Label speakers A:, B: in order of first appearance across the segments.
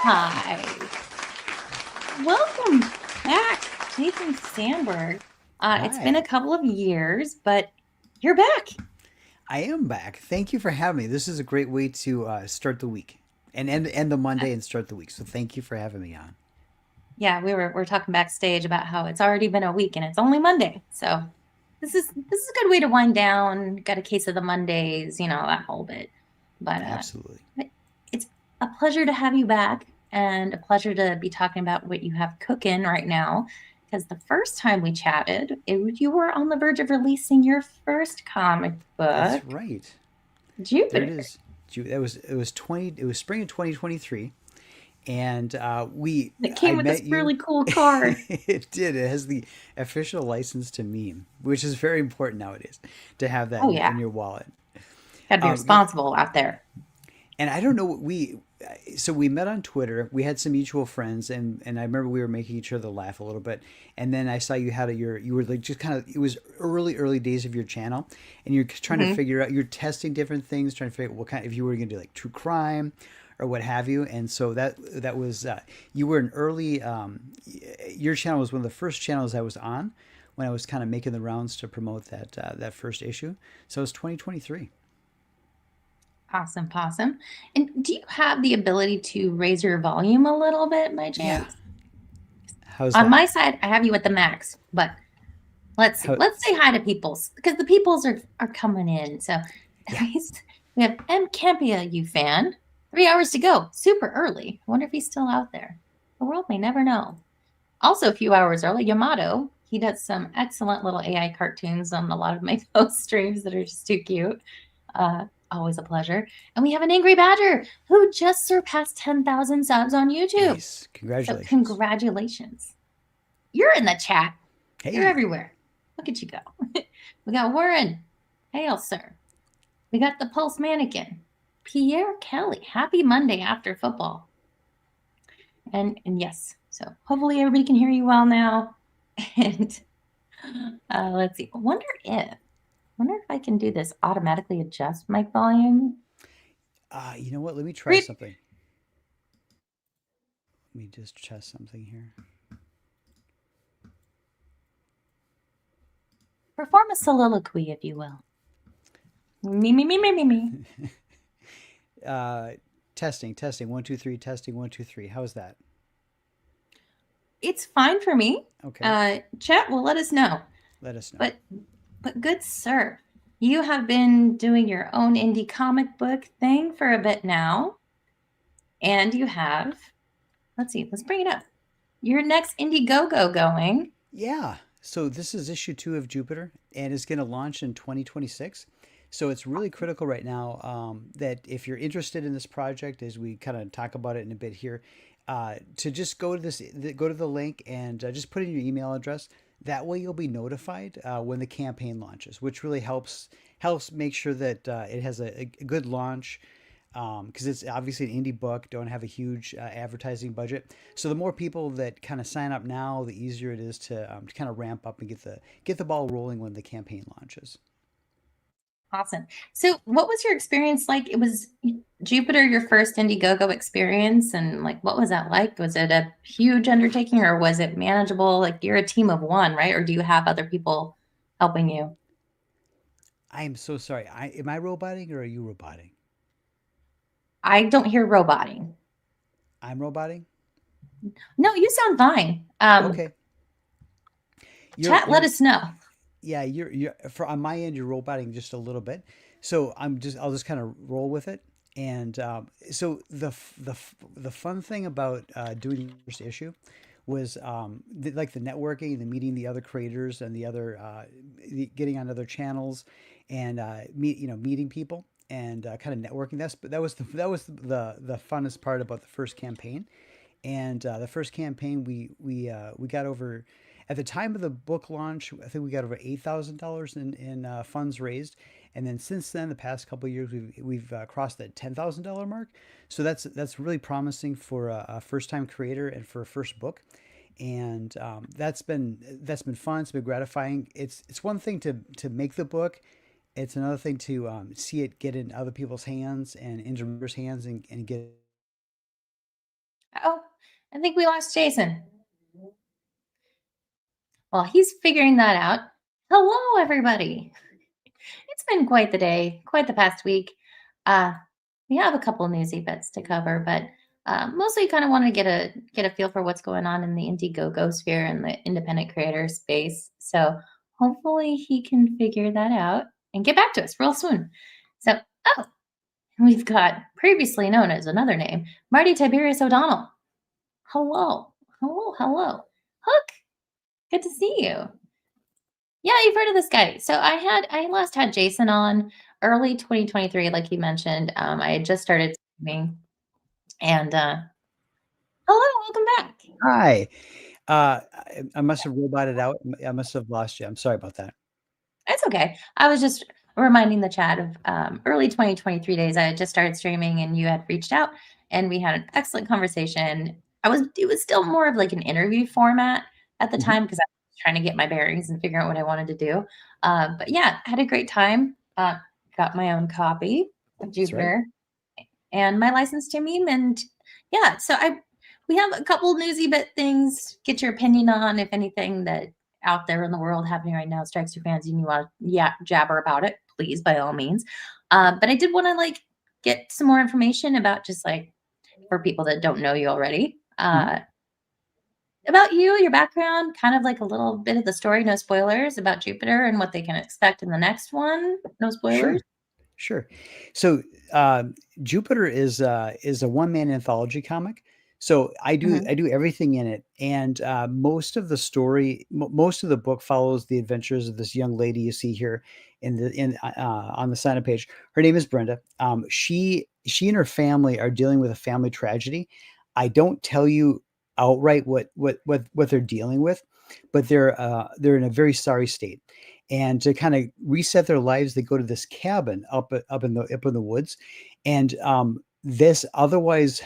A: Hi. Welcome back, Nathan Sandberg. It's been a
B: Hi,
A: couple of years, but you're back.
B: I am back. Thank you for having me. This is a great way to start the week and end the
A: Uh,
B: Monday and start the week. So thank you for having me on.
A: Yeah, we're talking backstage about how it's already been a week and it's only Monday. So this is a good way to wind down. Got a case of the Mondays, that whole bit. But
B: Absolutely.
A: it's a pleasure to have you back and a pleasure to be talking about what you have cooking right now. Because the first time we chatted, you were on the verge of releasing your first comic
B: That's
A: book,
B: right. There it
A: Jupiter.
B: is. It was spring of 2023, and
A: It
B: I
A: came with this
B: met you.
A: really cool card.
B: It did. It has the official license to meme, which is very important nowadays to have that
A: Oh
B: in
A: yeah,
B: your wallet.
A: got to be
B: Um,
A: responsible out there.
B: and I don't know what we met on Twitter. We had some mutual friends, and I remember we were making each other laugh a little bit. And then I saw you had you were like just kind of, it was early days of your channel, and you're trying to
A: Hmm.
B: figure out, you're testing different things, trying to figure out what kind, if you were going to do like true crime or what have you. And so that was you were an early your channel was one of the first channels I was on when I was kind of making the rounds to promote that first issue. So it was 2023.
A: Awesome, possum. And do you have the ability to raise your volume a little bit by
B: Yeah.
A: chance?
B: How's
A: On
B: that?
A: my side, I have you at the max, but let's see.
B: How?
A: Let's say hi to peoples because the peoples are coming in. So at
B: Yeah.
A: least we have M. Campia, you fan. 3 hours to go. Super early. I wonder if he's still out there. The world may never know. Also, a few hours early, Yamato. He does some excellent little AI cartoons on a lot of my post streams that are just too cute. Always a pleasure. And we have an Angry Badger who just surpassed 10,000 subs on YouTube.
B: Nice.
A: So,
B: Congratulations.
A: congratulations. You're in the chat. You're
B: Hey.
A: everywhere. Look at you go. We got Warren. Hail, sir. We got the Pulse Mannequin. Pierre Kelly. Happy Monday after football. And yes, so hopefully everybody can hear you well now. And let's see. Wonder if I can do this automatically adjust mic volume.
B: You know what? Let me try
A: Read.
B: something. Let me just test something here.
A: Perform a soliloquy, if you will. Me, me, me, me, me, me.
B: Uh, testing. 1, 2, 3. Testing. 1, 2, 3. How's that?
A: It's fine for me.
B: Okay.
A: Chat will let us know.
B: Let us know.
A: But but good sir, you have been doing your own indie comic book thing for a bit now, and you have. Let's see. Let's bring it up. Your next Indiegogo going.
B: Yeah. So this is issue 2 of Jupiter, and it's going to launch in 2026. So it's really critical right now that if you're interested in this project, as we kind of talk about it in a bit here, to just go to the link and just put in your email address. That way, you'll be notified when the campaign launches, which really helps make sure that it has a good launch because it's obviously an indie book, don't have a huge advertising budget. So the more people that kind of sign up now, the easier it is to kind of ramp up and get the ball rolling when the campaign launches.
A: Awesome. So, what was your experience like? It was Jupiter, your first Indiegogo experience, and like, what was that like? Was it a huge undertaking, or was it manageable? Like, you're a team of one, right? Or do you have other people helping you?
B: I am so sorry. Am I roboting or are you roboting?
A: I don't hear roboting.
B: I'm roboting.
A: No, you sound fine.
B: Okay.
A: Chat, let
B: You're
A: us know.
B: yeah, you're for on my end you're roboting just a little bit. So I'll just kind of roll with it. And so the fun thing about doing the first issue was like the networking, the meeting the other creators and getting on other channels and meeting people and kind of networking. That was the funnest part about the first campaign. And the first campaign, we got over at the time of the book launch. I think we got over $8,000 in funds raised, and then since then, the past couple of years, we've crossed that $10,000 mark. So that's really promising for a first time creator and for a first book. And that's been fun. It's been gratifying. It's one thing to make the book. It's another thing to see it get in other people's hands and into readers' hands and get
A: Oh, I think we lost Jason. Well, he's figuring that out. Hello, everybody. It's been quite the day, quite the past week. Uh, we have a couple newsy bits to cover, but mostly kind of want to get a feel for what's going on in the Indiegogo sphere and the independent creator space. So hopefully he can figure that out and get back to us real soon. So, oh, we've got previously known as another name, Marty Tiberius O'Donnell. Hello, hello, hello. Hook, good to see you. Yeah, you've heard of this guy. So I last had Jason on early 2023, like you mentioned. I had just started streaming, and hello, welcome back.
B: Hi. I must have roboted out. I must have lost you. I'm sorry about that.
A: It's okay. I was just reminding the chat of early 2023 days. I had just started streaming, and you had reached out, and we had an excellent conversation. It was still more of like an interview format at the
B: Mhm.
A: time because I was trying to get my bearings and figure out what I wanted to do. But yeah, had a great time. Got my own copy of
B: That's right.
A: Jupiter and my license to meme. And yeah, so we have a couple newsy bit things. Get your opinion on if anything that out there in the world happening right now strikes your fancy and you want to jabber about it, please by all means. But I did want to like get some more information about just like for people that don't know you already.
B: Mhm.
A: About you, your background, kind of like a little bit of the story, no spoilers about Jupiter and what they can expect in the next one. No spoilers.
B: Sure. Sure. So, Jupiter is a one-man anthology comic. So
A: Hmm.
B: I do everything in it, and most of the story, most of the book follows the adventures of this young lady you see here in on the sign-up page. Her name is Brenda. She and her family are dealing with a family tragedy. I don't tell you outright what they're dealing with, but they're in a very sorry state, and to kind of reset their lives, they go to this cabin up in the woods, and this otherwise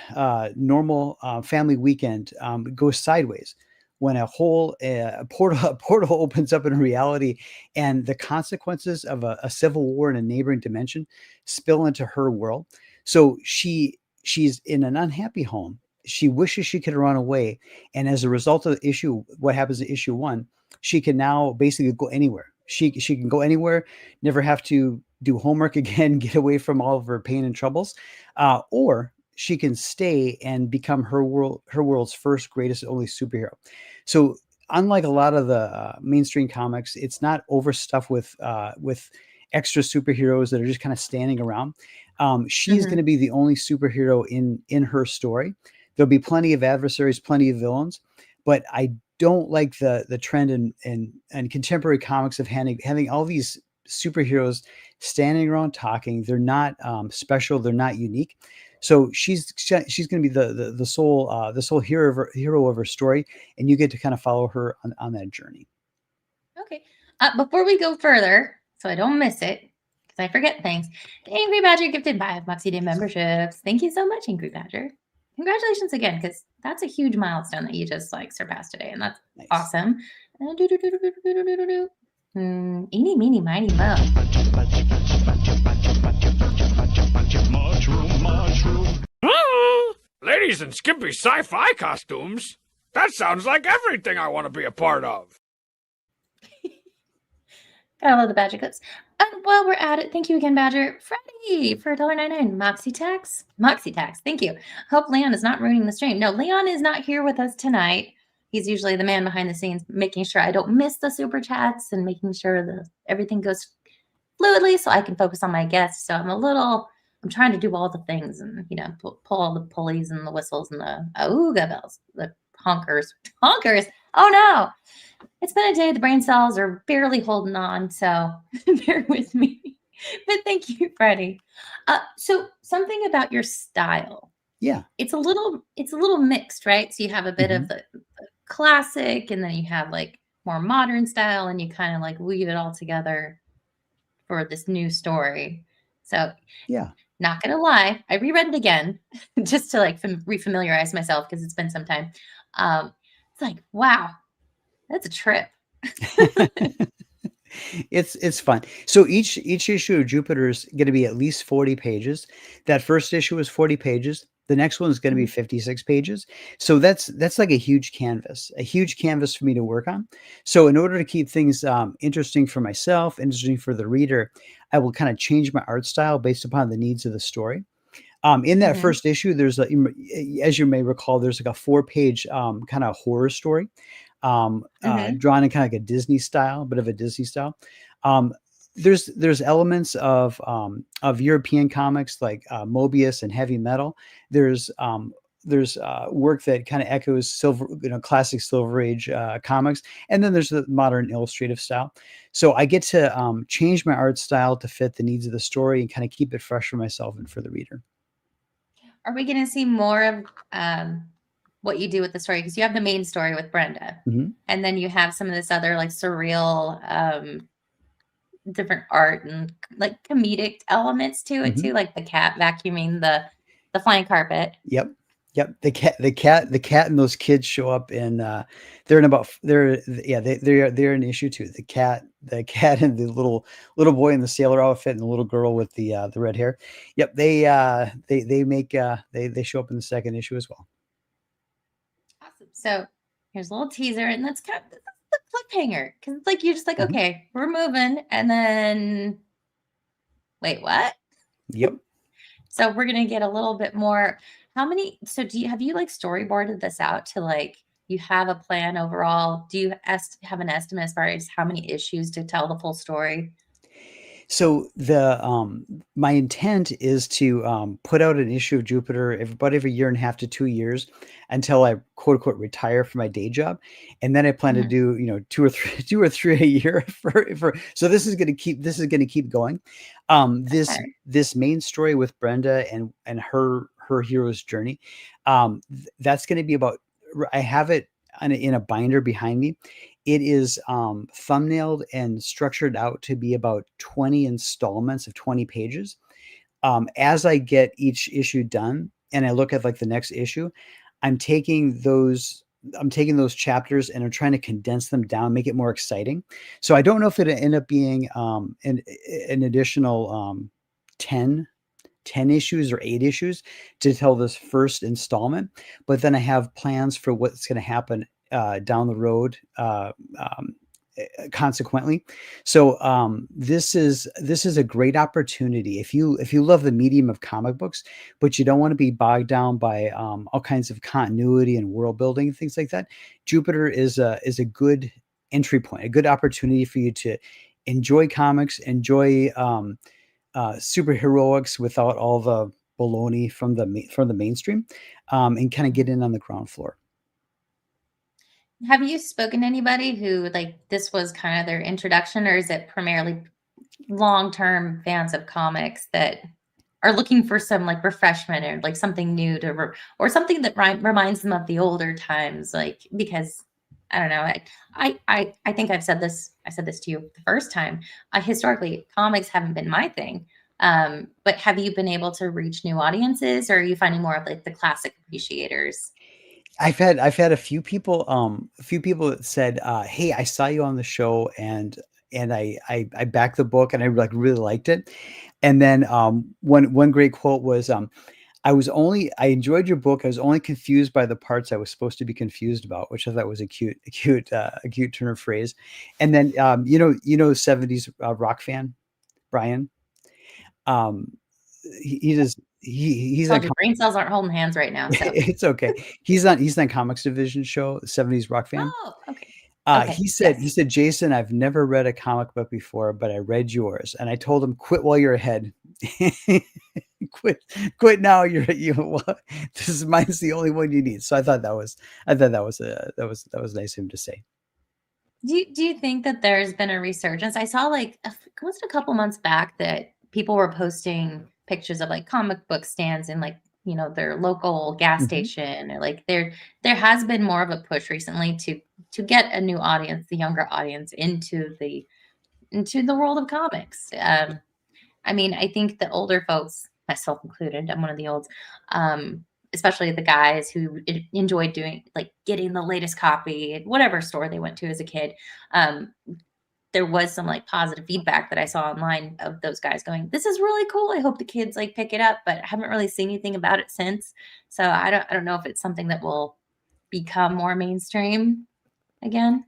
B: normal family weekend goes sideways when a whole a portal opens up in reality, and the consequences of a civil war in a neighboring dimension spill into her world. So she's in an unhappy home. She wishes she could run away, and as a result of the issue, what happens in issue one, she can now basically go anywhere. She can go anywhere, never have to do homework again, get away from all of her pain and troubles, or she can stay and become her world's first, greatest, only superhero. So unlike a lot of the mainstream comics, it's not overstuffed with extra superheroes that are just kind of standing around. She's going
A: Hmm.
B: to be the only superhero in her story. There'll be plenty of adversaries, plenty of villains, but I don't like the trend in contemporary comics of having all these superheroes standing around talking. They're not special. They're not unique. So she's going to be the sole hero of her story, and you get to kind of follow her on that journey.
A: Okay. Before we go further, so I don't miss it, because I forget things, the Angry Badger gifted 5 Moxie Day memberships. Thank you so much, Angry Badger. Congratulations again, because that's a huge milestone that you just like surpassed today, and that's
B: Nice.
A: awesome. Eeny, meeny, miny, mo.
C: Ah, ladies in skimpy sci-fi costumes? That sounds like everything I want to be a part of.
A: Gotta love the Badger clips. And while we're at it, thank you again, Badger. Freddie for $1.99. Moxie Tax. Moxie Tax. Thank you. Hope Leon is not ruining the stream. No, Leon is not here with us tonight. He's usually the man behind the scenes, making sure I don't miss the super chats and making sure that everything goes fluidly so I can focus on my guests. So I'm trying to do all the things and, pull all the pulleys and the whistles and the ooga bells, the honkers. Honkers. Oh no. It's been a day. The brain cells are barely holding on, so bear with me. But thank you, Freddie. So something about your style.
B: Yeah.
A: It's a little mixed, right? So you have a bit of
B: Hmm.
A: the classic, and then you have like more modern style, and you kind of like weave it all together for this new story. So
B: Yeah.
A: not gonna lie, I reread it again just to like refamiliarize myself because it's been some time. It's like, wow, that's a trip.
B: It's fun. So each issue of Jupiter is going to be at least 40 pages. That first issue was 40 pages. The next one is going to be 56 pages. So that's like a huge canvas for me to work on. So in order to keep things interesting for myself, interesting for the reader, I will kind of change my art style based upon the needs of the story. In that first issue, there's as you may recall, there's like a 4-page kind of horror story, drawn in kind of like a Disney style, bit of a Disney style. There's elements of European comics like Mobius and heavy metal. There's work that kind of echoes classic Silver Age comics, and then there's the modern illustrative style. So I get to change my art style to fit the needs of the story and kind of keep it fresh for myself and for the reader.
A: Are we going to see more of what you do with the story? Because you have the main story with Brenda, and then you have some of this other like surreal, different art and like comedic elements to it too, like the cat vacuuming the flying carpet.
B: Yep. The cat and those kids show up in they're in issue 2. The cat and the little boy in the sailor outfit and the little girl with the red hair. Yep. They show up in the second issue as well.
A: Awesome. So here's a little teaser, and that's kind of the cliffhanger, because it's like you're just like, okay, we're moving, and then wait, what?
B: Yep.
A: So we're gonna get a little bit more. So have you like storyboarded this out to like, you have a plan overall? Do you have an estimate as far as how many issues to tell the full story?
B: So my intent is to put out an issue of Jupiter about every year and a half to 2 years until I quote unquote retire from my day job, and then I plan to do 2 or 3 a year for. So this is going to keep going. This main story with Brenda and her hero's journey, that's going to be about. I have it in a binder behind me. It is thumbnailed and structured out to be about 20 installments of 20 pages. As I get each issue done and I look at like the next issue, I'm taking those chapters and I'm trying to condense them down, make it more exciting. So I don't know if it'll end up being an additional 10 issues or 8 issues to tell this first installment, but then I have plans for what's going to happen down the road consequently. So this is a great opportunity if you love the medium of comic books, but you don't want to be bogged down by all kinds of continuity and world building and things like that. Jupiter is a good entry point, a good opportunity for you to enjoy comics, enjoy superheroics without all the baloney from the mainstream, and kind of get in on the ground floor.
A: Have you spoken to anybody who like this was kind of their introduction, or is it primarily long-term fans of comics that are looking for some like refreshment or like something new or something that reminds them of the older times? Like, because I don't know, I think I said this to you the first time. Historically, comics haven't been my thing. But have you been able to reach new audiences, or are you finding more of like the classic appreciators?
B: I've had a few people that said, "Hey, I saw you on the show and I backed the book and I like really liked it." And then one great quote was, I enjoyed your book. I was only confused by the parts I was supposed to be confused about," which I thought was a cute turn of phrase. And then 70s rock fan Brian. He's
A: Told you, brain cells aren't holding hands right now. So.
B: It's okay. He's on Comics Division show, 70s rock fan.
A: Oh, okay. Okay,
B: he said, "Jason, I've never read a comic book before, but I read yours." And I told him, "Quit while you're ahead." quit now. Mine's the only one you need. So I thought that was nice of him to say.
A: Do you think that there's been a resurgence? I saw like was it a couple months back that people were posting pictures of like comic book stands in like their local gas station, or like there has been more of a push recently to get a new audience, the younger audience, into the world of comics. I mean, I think the older folks, myself included, I'm one of the olds, especially the guys who enjoyed doing like getting the latest copy at whatever store they went to as a kid. there was some like positive feedback that I saw online of those guys going, "This is really cool. I hope the kids like pick it up," but I haven't really seen anything about it since. So I don't know if it's something that will become more mainstream again.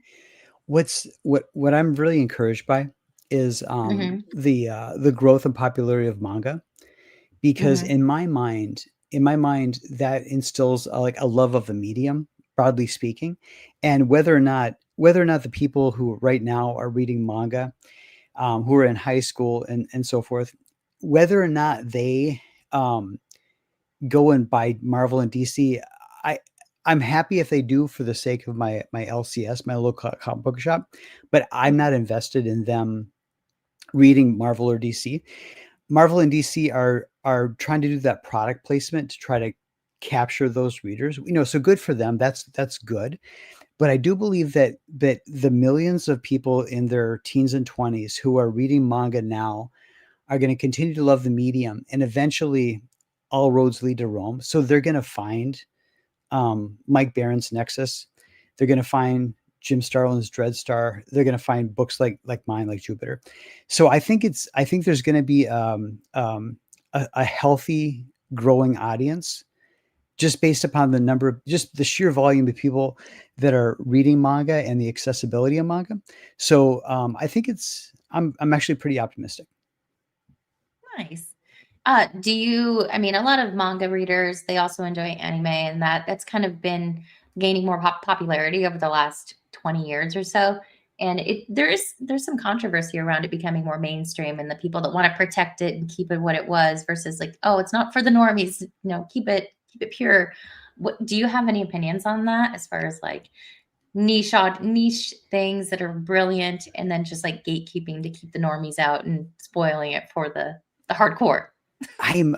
B: What I'm really encouraged by is
A: Mm-hmm.
B: the growth and popularity of manga, because
A: Mm-hmm.
B: in my mind that instills like a love of the medium, broadly speaking. And whether or not the people who right now are reading manga, who are in high school and so forth, whether or not they um, go and buy Marvel and DC, I I'm happy if they do for the sake of my LCS, my local comic book shop, but I'm not invested in them reading Marvel or DC. Marvel and DC are trying to do that product placement to try to capture those readers. So good for them. That's good. But I do believe that the millions of people in their teens and 20s who are reading manga now are going to continue to love the medium, and eventually all roads lead to Rome. So they're going to find Mike Barron's Nexus. They're going to find Jim Starlin's Dreadstar. They're going to find books like mine, like Jupiter. So I think there's going to be a healthy, growing audience just based upon just the sheer volume of people that are reading manga and the accessibility of manga. So I think I'm actually pretty optimistic.
A: Nice. Do you, I mean, a lot of manga readers, they also enjoy anime, and that's kind of been gaining more popularity over the last 20 years or so. And there's some controversy around it becoming more mainstream, and the people that want to protect it and keep it what it was versus like, oh, it's not for the normies, keep it pure. What do you have any opinions on that as far as like niche things that are brilliant and then just like gatekeeping to keep the normies out and spoiling it for the hardcore?
B: I am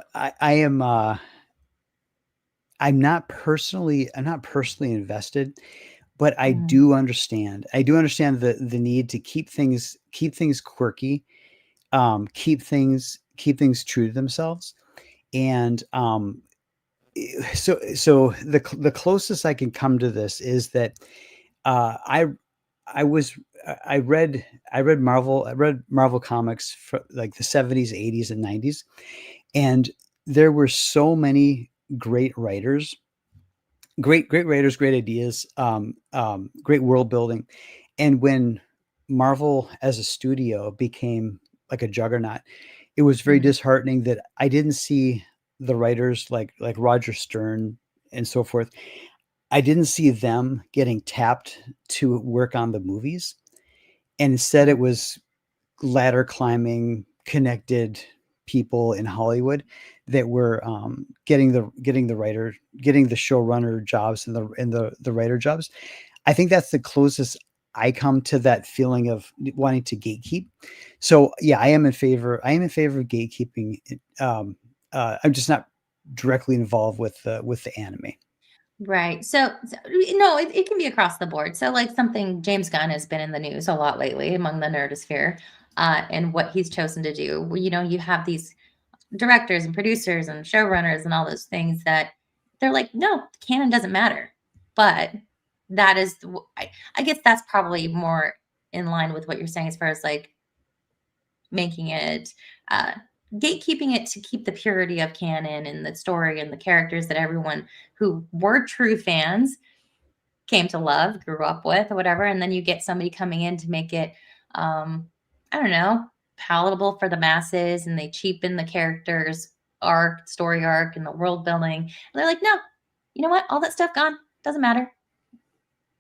B: I'm not personally invested, but
A: Mm,
B: I do understand the need to keep things quirky, keep things true to themselves. And so the closest I can come to this is that I I was I read Marvel comics for like the 70s, 80s, and 90s, and there were so many great writers, great writers, great ideas, great world building. And when Marvel as a studio became like a juggernaut, it was very
A: mm,
B: disheartening that I didn't see the writers like Roger Stern and so forth. I didn't see them getting tapped to work on the movies. And instead it
A: mm,
B: was ladder climbing, connected people in Hollywood that were getting the showrunner jobs and the writer jobs. I think that's the closest I come to that feeling of wanting to gatekeep. So yeah, I am in favor. I am in favor of gatekeeping. I'm just not directly involved with the anime.
A: right. So no, it can be across the board. So like something James Gunn has been in the news a lot lately among the nerdosphere, and what he's chosen to do. Well, you have these directors and producers and showrunners and all those things that they're like, no, canon doesn't matter. But that is, I guess that's probably more in line with what you're saying as far as like making it, uh, gatekeeping it to keep the purity of canon and the story and the characters that everyone who were true fans came to love, grew up with, or whatever. And then you get somebody coming in to make it, um, I don't know, palatable for the masses, and they cheapen the characters' story arc, and the world building. And they're like, no, you know what? All that stuff gone. Doesn't matter.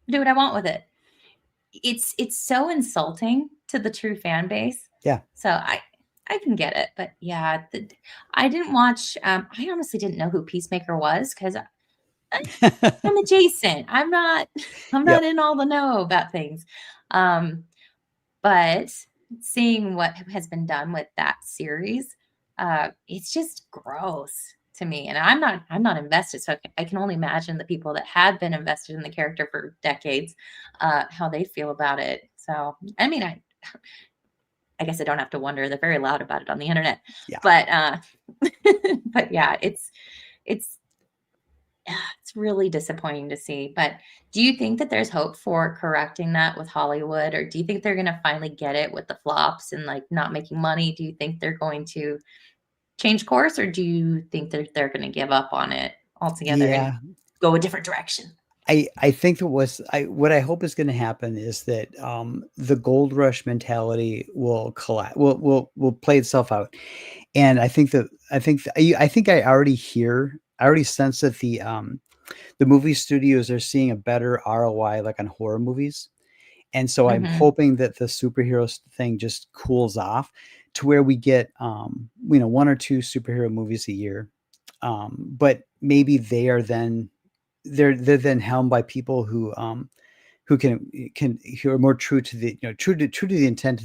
A: Do what I want with it. It's so insulting to the true fan base.
B: Yeah.
A: So I can get it, but yeah, I didn't watch. I honestly didn't know who Peacemaker was because I'm adjacent. I'm not I'm not
B: Yep.
A: in all the know about things. Um, but seeing what has been done with that series, it's just gross to me. And I'm not invested. So I can only imagine the people that have been invested in the character for decades, how they feel about it. So I mean I guess I don't have to wonder. They're very loud about it on the internet.
B: Yeah.
A: But but yeah, it's it's really disappointing to see. But do you think that there's hope for correcting that with Hollywood, or do you think they're going to finally get it with the flops and like not making money? Do you think they're going to change course, or do you think that they're going to give up on it altogether and
B: Yeah,
A: go a different direction?
B: I think that what I hope is going to happen is that the gold rush mentality will collapse, will play itself out, and I already sense that the movie studios are seeing a better ROI like on horror movies. And so I'm
A: Hmm.
B: hoping that the superheroes thing just cools off to where we get, one or two superhero movies a year. But maybe they're then helmed by people who who are more true to true to the intent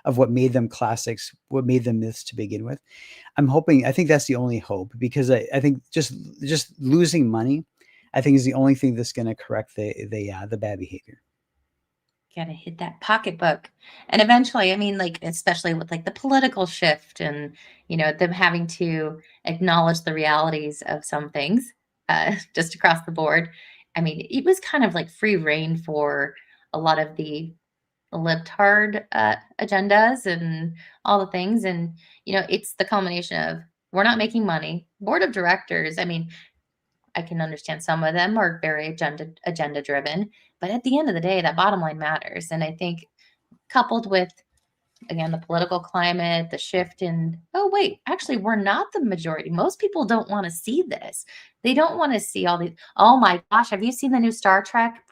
B: of what made them classics, what made them myths to begin with. I think that's the only hope, because I think just losing money, I think, is the only thing that's going to correct the bad behavior.
A: Gotta hit that pocketbook. And eventually, I mean, like, especially with like the political shift and, them having to acknowledge the realities of some things, just across the board. I mean, it was kind of like free reign for a lot of the libtard agendas and all the things. And, it's the culmination of we're not making money. Board of directors, I mean, I can understand some of them are very agenda driven, but at the end of the day, that bottom line matters. And I think coupled with again the political climate, the shift in oh wait, actually we're not the majority. Most people don't want to see this. They don't want to see all these. Oh my gosh, have you seen the new Star Trek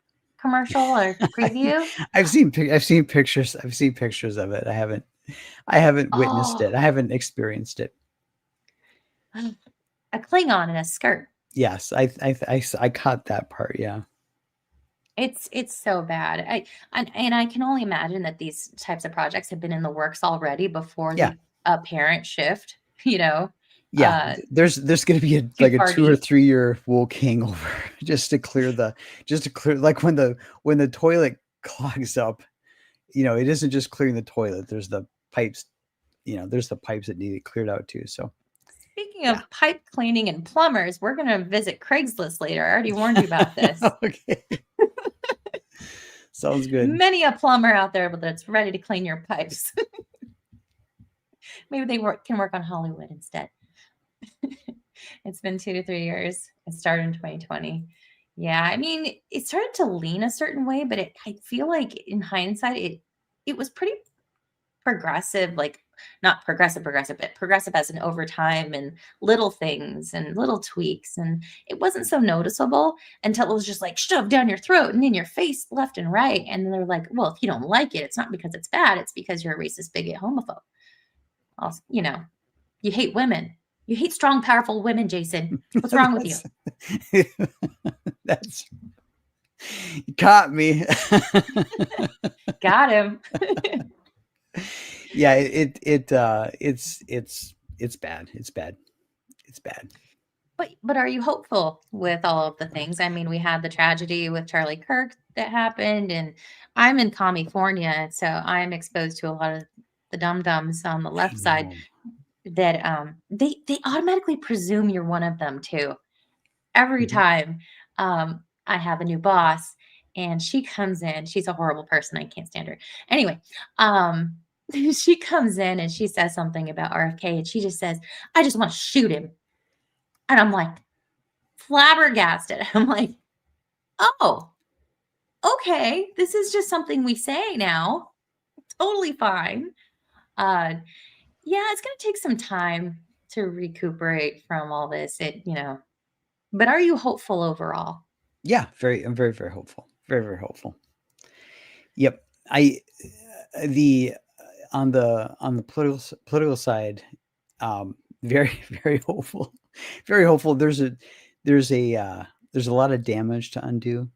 A: commercial or preview?
B: I've seen pictures. I've seen pictures of it. I haven't witnessed it.
A: Oh,
B: I haven't experienced it.
A: a Klingon in a skirt.
B: Yes, I caught that part. Yeah,
A: It's so bad. And I can only imagine that these types of projects have been in the works already before
B: yeah,
A: the apparent shift, you know,
B: yeah.
A: uh,
B: There's going to be
A: too
B: like a
A: far
B: 2 or 3 year woke hangover just to clear, like when the toilet clogs up. It isn't just clearing the toilet. There's the pipes. There's the pipes that need it cleared out too. So
A: Speaking
B: yeah.
A: of pipe cleaning and plumbers, we're going to visit Craigslist later. I already warned you about this.
B: Okay, sounds good.
A: Many a plumber out there that's ready to clean your pipes. Maybe they can work on Hollywood instead. It's been 2 to 3 years. It started in 2020. Yeah, I mean, it started to lean a certain way, but I feel like in hindsight, it was pretty progressive, like not progressive, but progressive as in over time and little things and little tweaks. And it wasn't so noticeable until it was just like shoved down your throat and in your face left and right. And then they're like, well, if you don't like it, it's not because it's bad, it's because you're a racist, bigot, homophobe. Also, you hate women. You hate strong, powerful women, Jason. What's wrong with you?
B: that's that's you caught me.
A: Got him.
B: Yeah, it's bad. It's bad. It's bad.
A: But are you hopeful with all of the things? I mean, we had the tragedy with Charlie Kirk that happened, and I'm in California, so I'm exposed to a lot of the dum dums on the
B: I
A: left side
B: know.
A: that they automatically presume you're one of them too. Every
B: Mhm.
A: time I have a new boss and she comes in, she's a horrible person. I can't stand her. Anyway, um, she comes in and she says something about RFK and she just says, I just want to shoot him. And I'm like, flabbergasted. I'm like, oh, okay. This is just something we say now. Totally fine. Uh, yeah, it's going to take some time to recuperate from all this. But are you hopeful overall?
B: Yeah, I'm very, very hopeful. Very, very hopeful. Yep. I the on the political side, very, very hopeful. Very hopeful. There's a there's a lot of damage to undo.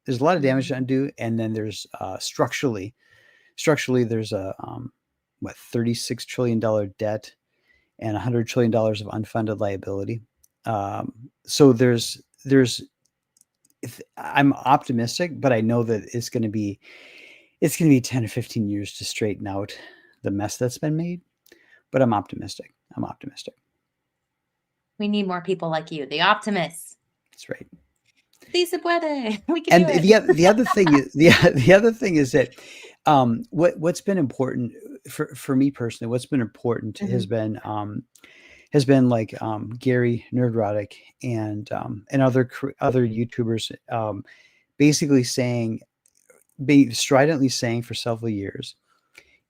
B: There's a lot of damage to
A: Mhm.
B: undo, and then there's structurally there's a what, $36 trillion debt and $100 trillion of unfunded liability. So I'm optimistic, but I know that it's going to be 10 to 15 years to straighten out the mess that's been made. But I'm optimistic. I'm optimistic.
A: We need more people like you, the optimists.
B: That's right.
A: Sí se puede. We can
B: And
A: do it.
B: the other thing is the other thing is that what's been important for me personally, what's been important has been like Gary Nerdrotic and other YouTubers basically saying, stridently saying for several years,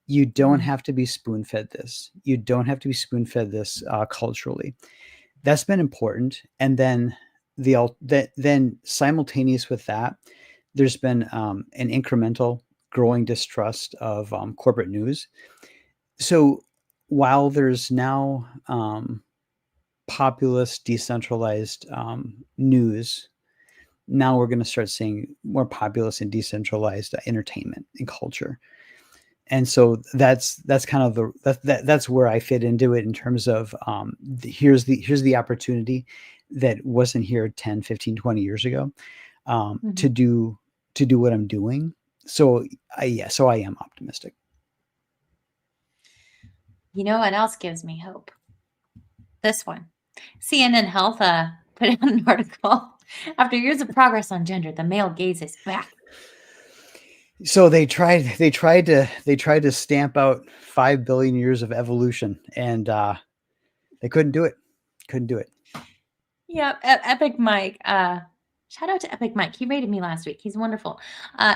B: you don't have to be spoon fed this. You don't have to be spoon fed this culturally. That's been important. And then then simultaneous with that, there's been an incremental growing distrust of corporate news. So while there's now populist, decentralized news, now we're going to start seeing more populist and decentralized entertainment and culture. And so that's kind of that's where I fit into it in terms of here's the opportunity that wasn't here 10, 15, 20 years ago to do what I'm doing. So I am optimistic.
A: You know what else gives me hope? This one. CNN Health put out an article. After years of progress on gender, the male gaze is back.
B: So they tried to stamp out 5 billion years of evolution, and they couldn't do it.
A: Yeah, Epic Mike. Shout out to Epic Mike. He rated me last week. He's wonderful.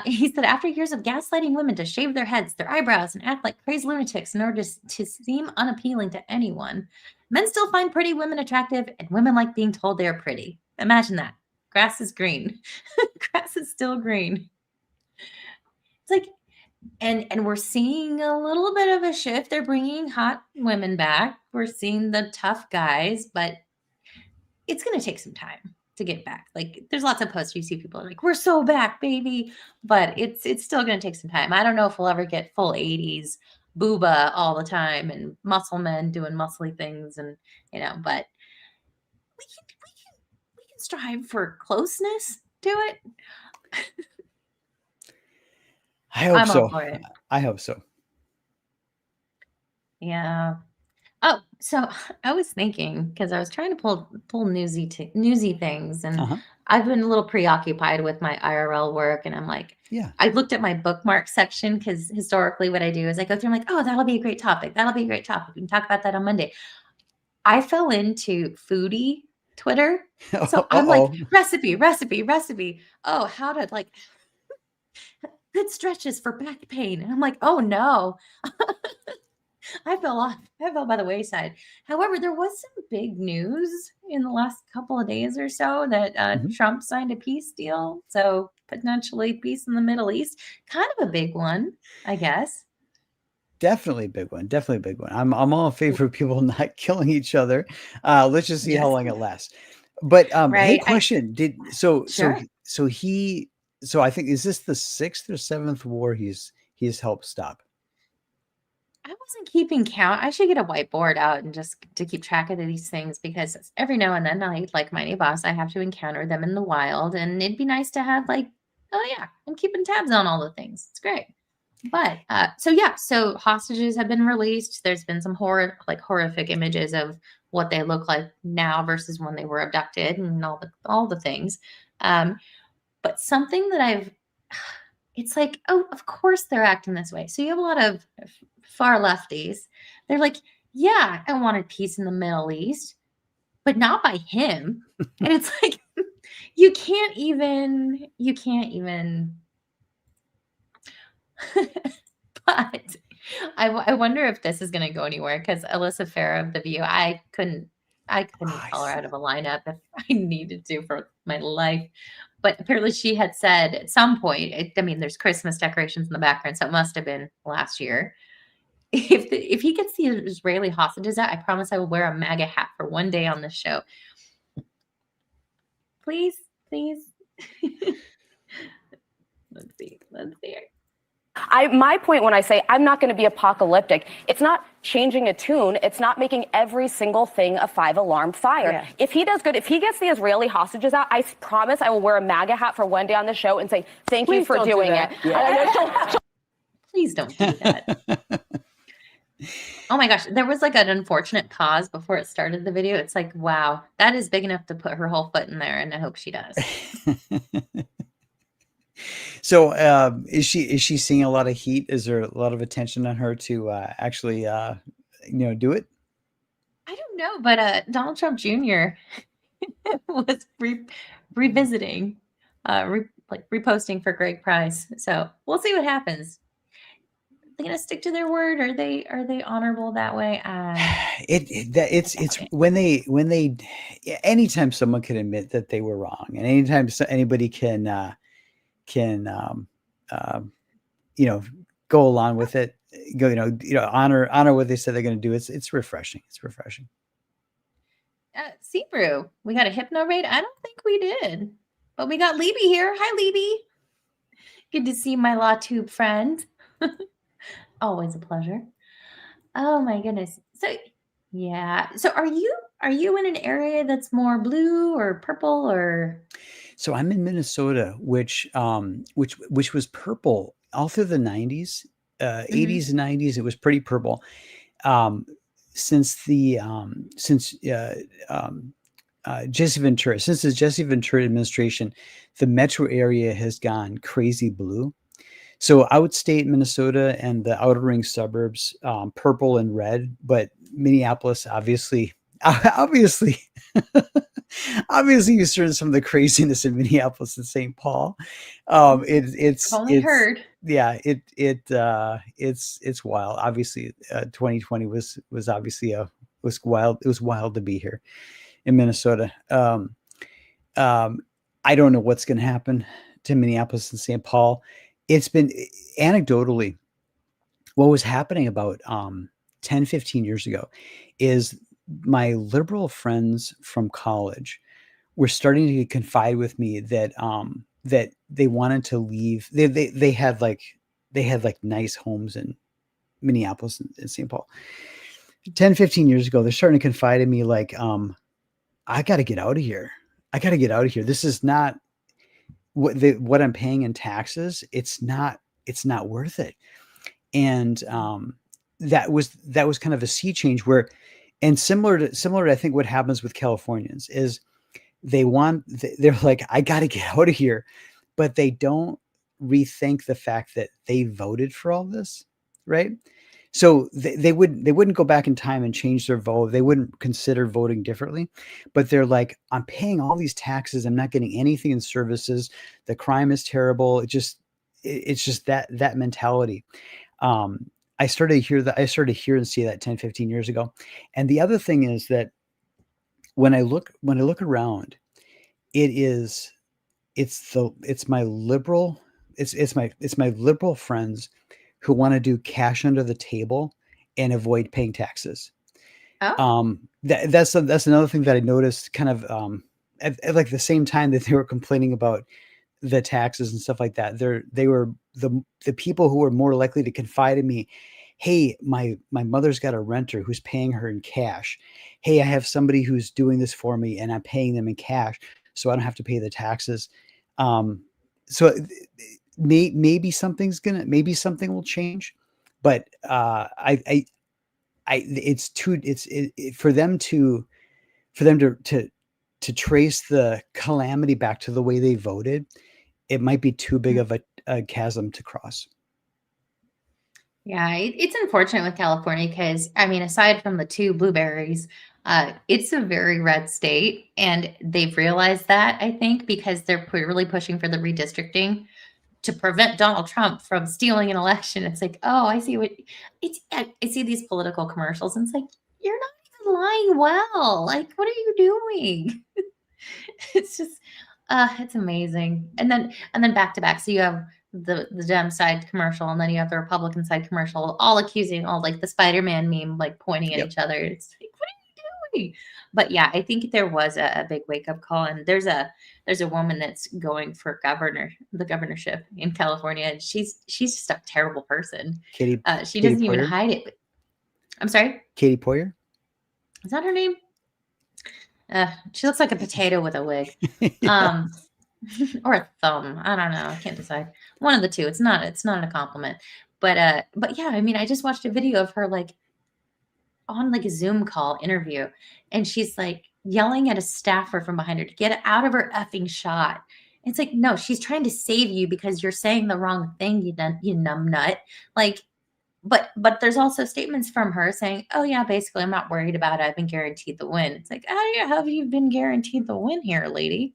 A: He said, after years of gaslighting women to shave their heads, their eyebrows, and act like crazy lunatics in order to seem unappealing to anyone, men still find pretty women attractive, and women like being told they are pretty. Imagine that. Grass is green. Grass is still green. It's like, and we're seeing a little bit of a shift. They're bringing hot women back. We're seeing the tough guys, but it's going to take some time to get back. Like, there's lots of posts you see people are like, we're so back, baby. But it's still going to take some time. I don't know if we'll ever get full 80s booba all the time and muscle men doing muscly things, and but we can strive for closeness to it.
B: I hope
A: I'm
B: so.
A: all for it.
B: I hope so.
A: Yeah. Oh, so I was thinking, because I was trying to pull newsy things, and I've been a little preoccupied with my IRL work, and I'm like, I looked at my bookmark section, because historically what I do is I go through, I'm like, oh, that'll be a great topic. That'll be a great topic. We can talk about that on Monday. I fell into foodie Twitter. So I'm like, recipe. Oh, how to like good stretches for back pain. And I'm like, oh no. I fell by the wayside. However, there was some big news in the last couple of days or so that Trump signed a peace deal. So potentially peace in the Middle East. Kind of a big one, I guess.
B: Definitely a big one. I'm all in favor of people not killing each other. Let's just see how long it lasts. But hey, question. So I think, is this the 6th or 7th war he's helped stop?
A: I wasn't keeping count. I should get a whiteboard out and just to keep track of these things, because every now and then, like my new boss, I have to encounter them in the wild, and it'd be nice to have like, oh yeah, I'm keeping tabs on all the things. It's great. But so hostages have been released. There's been some horrific images of what they look like now versus when they were abducted, and all the things. But something that it's like, oh, of course they're acting this way. So you have a lot of far lefties. They're like, yeah, I wanted peace in the Middle East, but not by him. And it's like, you can't even. But I wonder if this is going to go anywhere, because Alyssa Farah of The View, I couldn't call her out of a lineup if I needed to for my life. But apparently she had said at some point, there's Christmas decorations in the background, so it must have been last year. If he gets the Israeli hostages out, I promise I will wear a MAGA hat for one day on this show. Please. Let's see.
D: My point when I say I'm not going to be apocalyptic, it's not changing a tune. It's not making every single thing a 5-alarm fire. Yeah. If he does good, if he gets the Israeli hostages out, I promise I will wear a MAGA hat for one day on the show and say, thank you for doing it.
A: Yeah. Please don't do that. Oh my gosh, there was like an unfortunate pause before it started the video. It's like, wow, that is big enough to put her whole foot in there, and I hope she does.
B: So, is she seeing a lot of heat? Is there a lot of attention on her to actually, do it?
A: I don't know, but Donald Trump Jr. was revisiting, like reposting for Greg Price. So we'll see what happens. They gonna stick to their word? Are they honorable that way?
B: It's when they anytime someone can admit that they were wrong, and anytime anybody can go along with it, honor what they said they're going to do. It's refreshing. It's refreshing.
A: Sebrew, we got a hypno raid. I don't think we did, but we got Libby here. Hi, Libby. Good to see my LawTube friend. Always a pleasure. Oh my goodness. So yeah. So are you in an area that's more blue or purple or?
B: So I'm in Minnesota, which was purple all through the 90s, 80s and 90s. It was pretty purple. Since the Jesse Ventura, since the Jesse Ventura administration, the metro area has gone crazy blue. So outstate Minnesota and the outer ring suburbs, purple and red, but Minneapolis, obviously, obviously, you saw some of the craziness in Minneapolis and St. Paul. It's
A: only heard.
B: Yeah, it's wild. Obviously, 2020 was obviously was wild. It was wild to be here in Minnesota. I don't know what's going to happen to Minneapolis and St. Paul. It's been anecdotally what was happening about 10, 15 years ago is my liberal friends from college were starting to confide with me that that they wanted to leave. They had like nice homes in Minneapolis and St. Paul. 10, 15 years ago, they're starting to confide in me like, I got to get out of here. I got to get out of here. This is not what I'm paying in taxes. It's not worth it. And that was kind of a sea change where, and similar to I think what happens with Californians is they're like, I got to get out of here, but they don't rethink the fact that they voted for all this, right? So they wouldn't go back in time and change their vote. They wouldn't consider voting differently, but they're like, I'm paying all these taxes. I'm not getting anything in services. The crime is terrible. It's just that mentality. I started to hear and see that 10, 15 years ago. And the other thing is that when I look around, it's my liberal friends who want to do cash under the table and avoid paying taxes.
A: Oh.
B: That's another thing that I noticed kind of at like the same time that they were complaining about the taxes and stuff like that. They were the people who were more likely to confide in me. Hey, my mother's got a renter who's paying her in cash. Hey, I have somebody who's doing this for me and I'm paying them in cash, so I don't have to pay the taxes. So maybe something will change, but for them to trace the calamity back to the way they voted, it might be too big of a chasm to cross.
A: Yeah, it's unfortunate with California because, I mean, aside from the two blueberries, it's a very red state, and they've realized that, I think, because they're really pushing for the redistricting to prevent Donald Trump from stealing an election. It's like, oh, I see I see these political commercials, and it's like, you're not even lying well. Like, what are you doing? It's just, it's amazing. And then back to back. So you have the Dem side commercial, and then you have the Republican side commercial, all accusing, all like the Spider-Man meme, like pointing at each other. It's like, what are you doing? But yeah, I think there was a big wake-up call, and there's a woman that's going for the governorship in California, and she's just a terrible person. She doesn't even hide it. I'm sorry?
B: Katie Poyer?
A: Is that her name? She looks like a potato with a wig. Or a thumb. I don't know. I can't decide. One of the two. It's not a compliment. But yeah, I mean, I just watched a video of her like on like a Zoom call interview, and she's like yelling at a staffer from behind her to get out of her effing shot. It's like, no, she's trying to save you because you're saying the wrong thing, you numb nut. Like, but there's also statements from her saying, "Oh yeah, basically, I'm not worried about it. I've been guaranteed the win." It's like, "Oh yeah, have you been guaranteed the win here, lady?"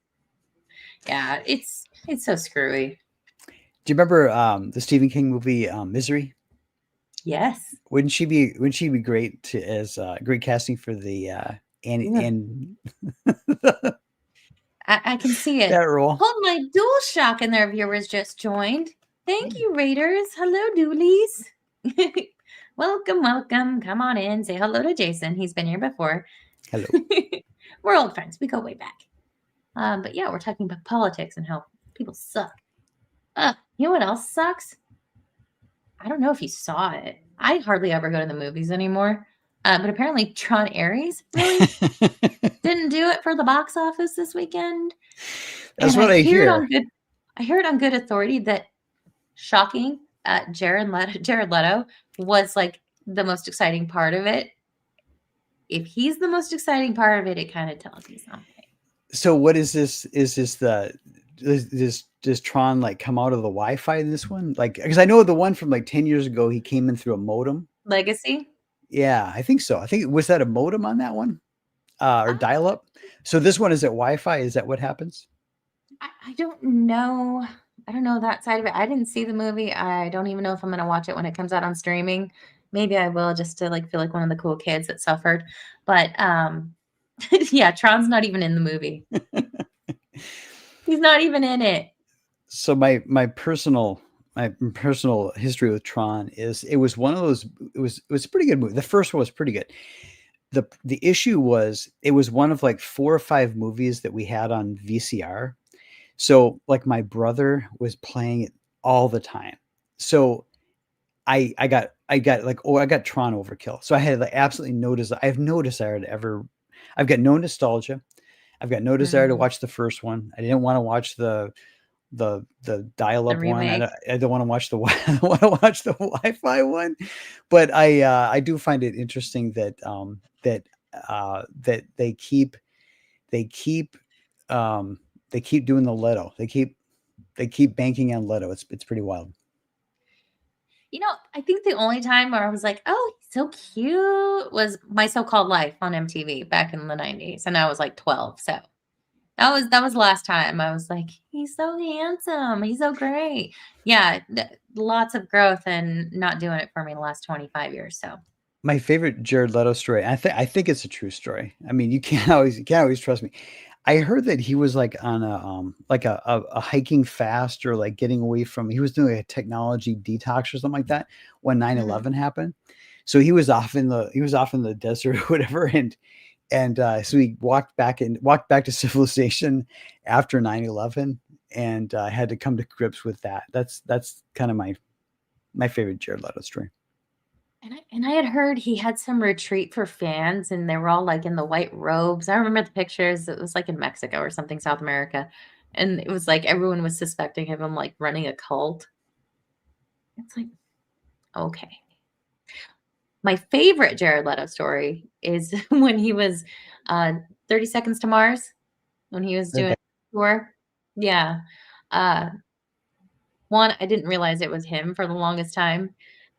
A: Yeah, it's so screwy.
B: Do you remember the Stephen King movie Misery?
A: Yes.
B: Wouldn't she be great as great casting for the Annie
A: Yeah.
B: and
A: I can see it.
B: that role?
A: Hold my dual shock in there, viewers just joined. Thank you, Raiders. Hello, Doolies. Welcome, welcome. Come on in. Say hello to Jason. He's been here before.
B: Hello.
A: We're old friends. We go way back. But yeah, we're talking about politics and how people suck. You know what else sucks? I don't know if you saw it. I hardly ever go to the movies anymore. But apparently Tron Ares really didn't do it for the box office this weekend.
B: That's
A: And
B: what I hear.
A: I heard on good authority that shocking, Jared Leto was like the most exciting part of it. If he's the most exciting part of it, it kind of tells you something.
B: So what is this? Is this does Tron like come out of the Wi-Fi in this one? Like, because I know the one from like 10 years ago, he came in through a modem.
A: Legacy?
B: Yeah, I think so. I think was that a modem on that one, or dial-up? So this one is at Wi-Fi. Is that what happens?
A: I don't know. I don't know that side of it. I didn't see the movie. I don't even know if I'm going to watch it when it comes out on streaming. Maybe I will, just to like feel like one of the cool kids that suffered. But yeah, Tron's not even in the movie. He's not even in it.
B: So my personal history with Tron is it was one of those. It was a pretty good movie. The first one was pretty good. The issue was it was one of like 4 or 5 movies that we had on VCR. So like my brother was playing it all the time. So I got like, oh, I got Tron Overkill. So I had like absolutely no desire. I have no desire to ever. I've got no nostalgia. I've got no desire to watch the first one. I didn't want to watch the dial-up one. I don't want to watch the I want to watch the Wi-Fi one. But I do find it interesting that that they keep doing the Leto. They keep banking on Leto. It's pretty wild.
A: You know, I think the only time where I was like, "Oh, he's so cute," was My So-Called Life on MTV back in the 90s, and I was like 12. So that was the last time I was like, "He's so handsome. He's so great." Yeah, lots of growth and not doing it for me the last 25 years. So
B: My favorite Jared Leto story. I think it's a true story. I mean, you can't always trust me. I heard that he was like on a hiking fast or like getting away from. He was doing a technology detox or something like that when 9/11 happened. So he was off in the desert or whatever, and so he walked back to civilization after 9/11 and had to come to grips with that. That's kind of my favorite Jared Leto story.
A: And I had heard he had some retreat for fans, and they were all like in the white robes. I remember the pictures. It was like in Mexico or something, South America, and it was like everyone was suspecting him like running a cult. It's like, okay. My favorite Jared Leto story is when he was 30 Seconds to Mars, when he was doing
B: Okay.
A: a tour. Yeah. One, I didn't realize it was him for the longest time.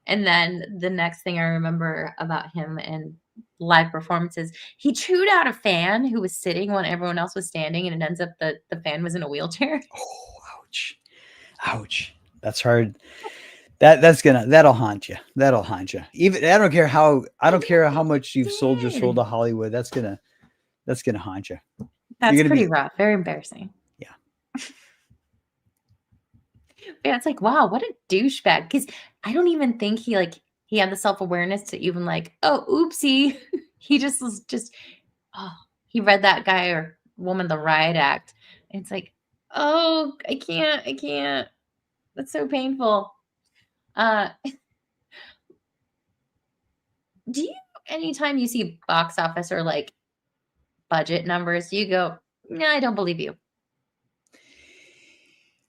A: And then the next thing I remember about him and live performances, he chewed out a fan who was sitting when everyone else was standing, and it ends up that the fan was in a wheelchair.
B: Oh, ouch! That's hard. That'll haunt you. That'll haunt you. Even I don't care how much you've sold your soul to Hollywood. That's gonna haunt you.
A: That's pretty rough. Very embarrassing.
B: Yeah.
A: Yeah, it's like, wow, what a douchebag. Because I don't even think he had the self-awareness to even like, oh, oopsie. He just was he read that guy or woman the riot act. And it's like, oh, I can't. That's so painful. Do you, anytime you see box office or like budget numbers, you go, no, I don't believe you?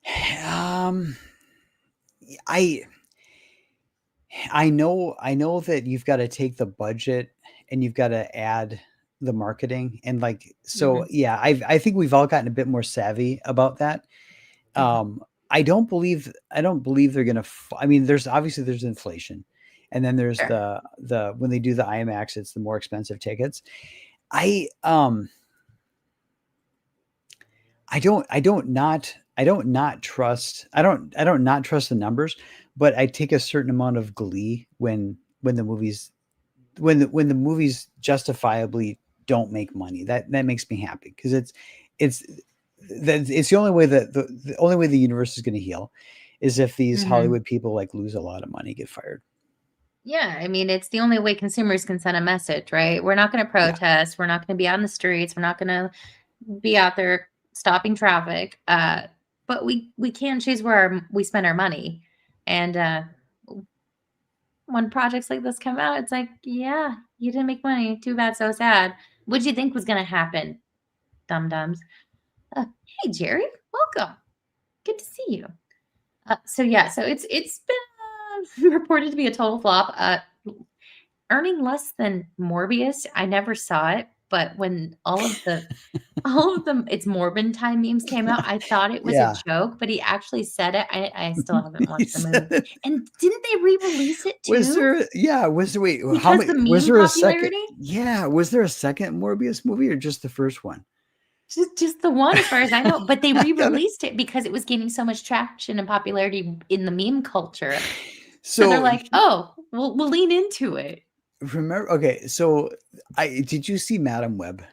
B: I know that you've got to take the budget and you've got to add the marketing and like so.
A: Mhm.
B: Yeah, I think we've all gotten a bit more savvy about that. I don't believe they're gonna. I mean, there's inflation, and then there's
A: Sure.
B: the when they do the IMAX, it's the more expensive tickets. I um I don't not trust the numbers, but I take a certain amount of glee when the movies when the movies justifiably don't make money. That makes me happy because it's it's the only way that the only way the universe is going to heal is if these
A: Mhm.
B: Hollywood people like lose a lot of money, get fired.
A: Yeah, I mean, it's the only way consumers can send a message, right? We're not going to
B: Yeah.
A: protest. We're not going to be on the streets. We're not going to be out there stopping traffic. But we can choose where we spend our money. And when projects like this come out, it's like, yeah, you didn't make money. Too bad, so sad. What did you think was going to happen, dum dums? Hey, Jerry, welcome. Good to see you. So yeah, so it's been reported to be a total flop. Earning less than Morbius. I never saw it, but when all of them it's Morbin time memes came out, I thought it was a
B: Yeah.
A: joke, but he actually said it. I still haven't
B: He
A: watched the movie.
B: said,
A: And didn't they re-release it
B: was
A: too?
B: there yeah, was there wait, how
A: Because
B: many
A: the
B: was
A: meme
B: there a second
A: popularity?
B: yeah, was there a second Morbius movie or just the first one?
A: Just the one as far as I know, but they
B: I gotta
A: re-released it because it was gaining so much traction and popularity in the meme culture. So they're
B: so
A: like, "Oh, we'll lean into it."
B: remember okay, so I did you see Madam Web?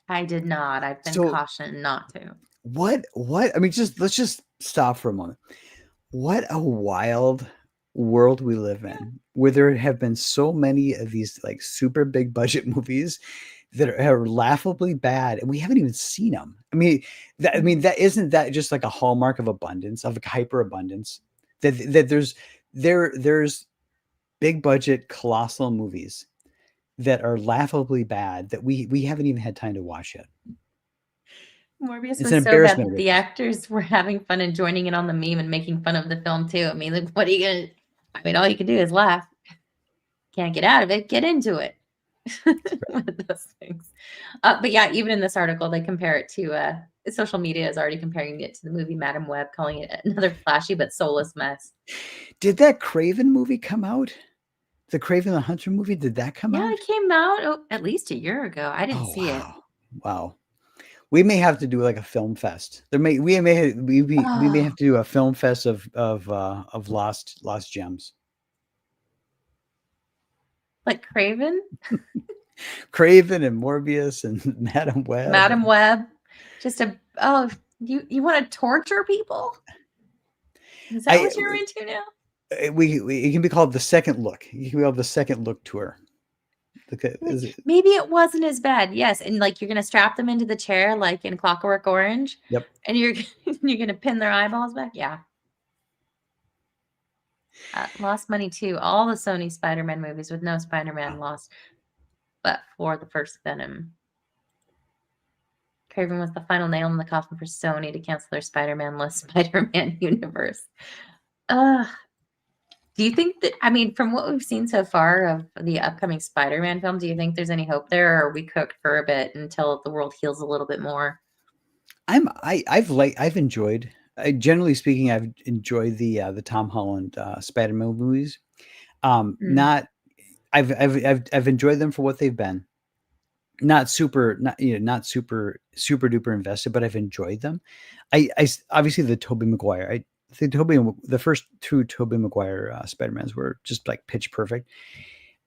A: I did not. I've been
B: So
A: cautioned not to.
B: what I mean just let's just stop for a moment. What a wild world we live in where there have been so many of these like super big budget movies that are laughably bad and we haven't even seen them. I mean that isn't that just like a hallmark of abundance, of like hyper abundance, that there's big budget colossal movies that are laughably bad that we haven't even had time to watch yet.
A: Morbius
B: It's an
A: was so bad
B: embarrassment of
A: that the
B: riches.
A: actors were having fun and joining in on the meme and making fun of the film too. I mean, like, what are you gonna? I mean, all you can do is laugh. Can't get out of it. Get into it. One of those things. But yeah, even in this article, they compare it to social media is already comparing it to the movie Madam Web, calling it another flashy but soulless mess.
B: Did that Craven movie come out? The Craven the Hunter movie, did that come
A: Yeah,
B: out?
A: it came out at least a year ago. I didn't
B: Oh
A: see it.
B: wow. Wow. We may have to do like a film fest. We may have
A: Oh,
B: to do a film fest of lost gems.
A: like Craven,
B: Craven and Morbius and Madam Web.
A: Madam Web. Just a you want to torture people? Is that
B: I
A: what you're into now?
B: we it can be called the second look. You can be called the second look tour.
A: Maybe it wasn't as bad. Yes, and like you're gonna strap them into the chair like in Clockwork Orange,
B: Yep.
A: and you're you're gonna pin their eyeballs back. Yeah, lost money too. All the Sony Spider-Man movies with no Spider-Man lost, but for the first Venom. Craven was the final nail in the coffin for Sony to cancel their Spider-Man-less Spider-Man universe. Uh, do you think that, I mean, from what we've seen so far of the upcoming Spider-Man film, do you think there's any hope there, or are we cooked for a bit until the world heals a little bit more?
B: I've enjoyed generally speaking, I've enjoyed the Tom Holland Spider-Man movies.
A: Mm,
B: Not I've enjoyed them for what they've been. Not super, not super duper invested, but I've enjoyed them. Obviously the Tobey Maguire. I think the first two Tobey Maguire Spider-Mans were just like pitch perfect.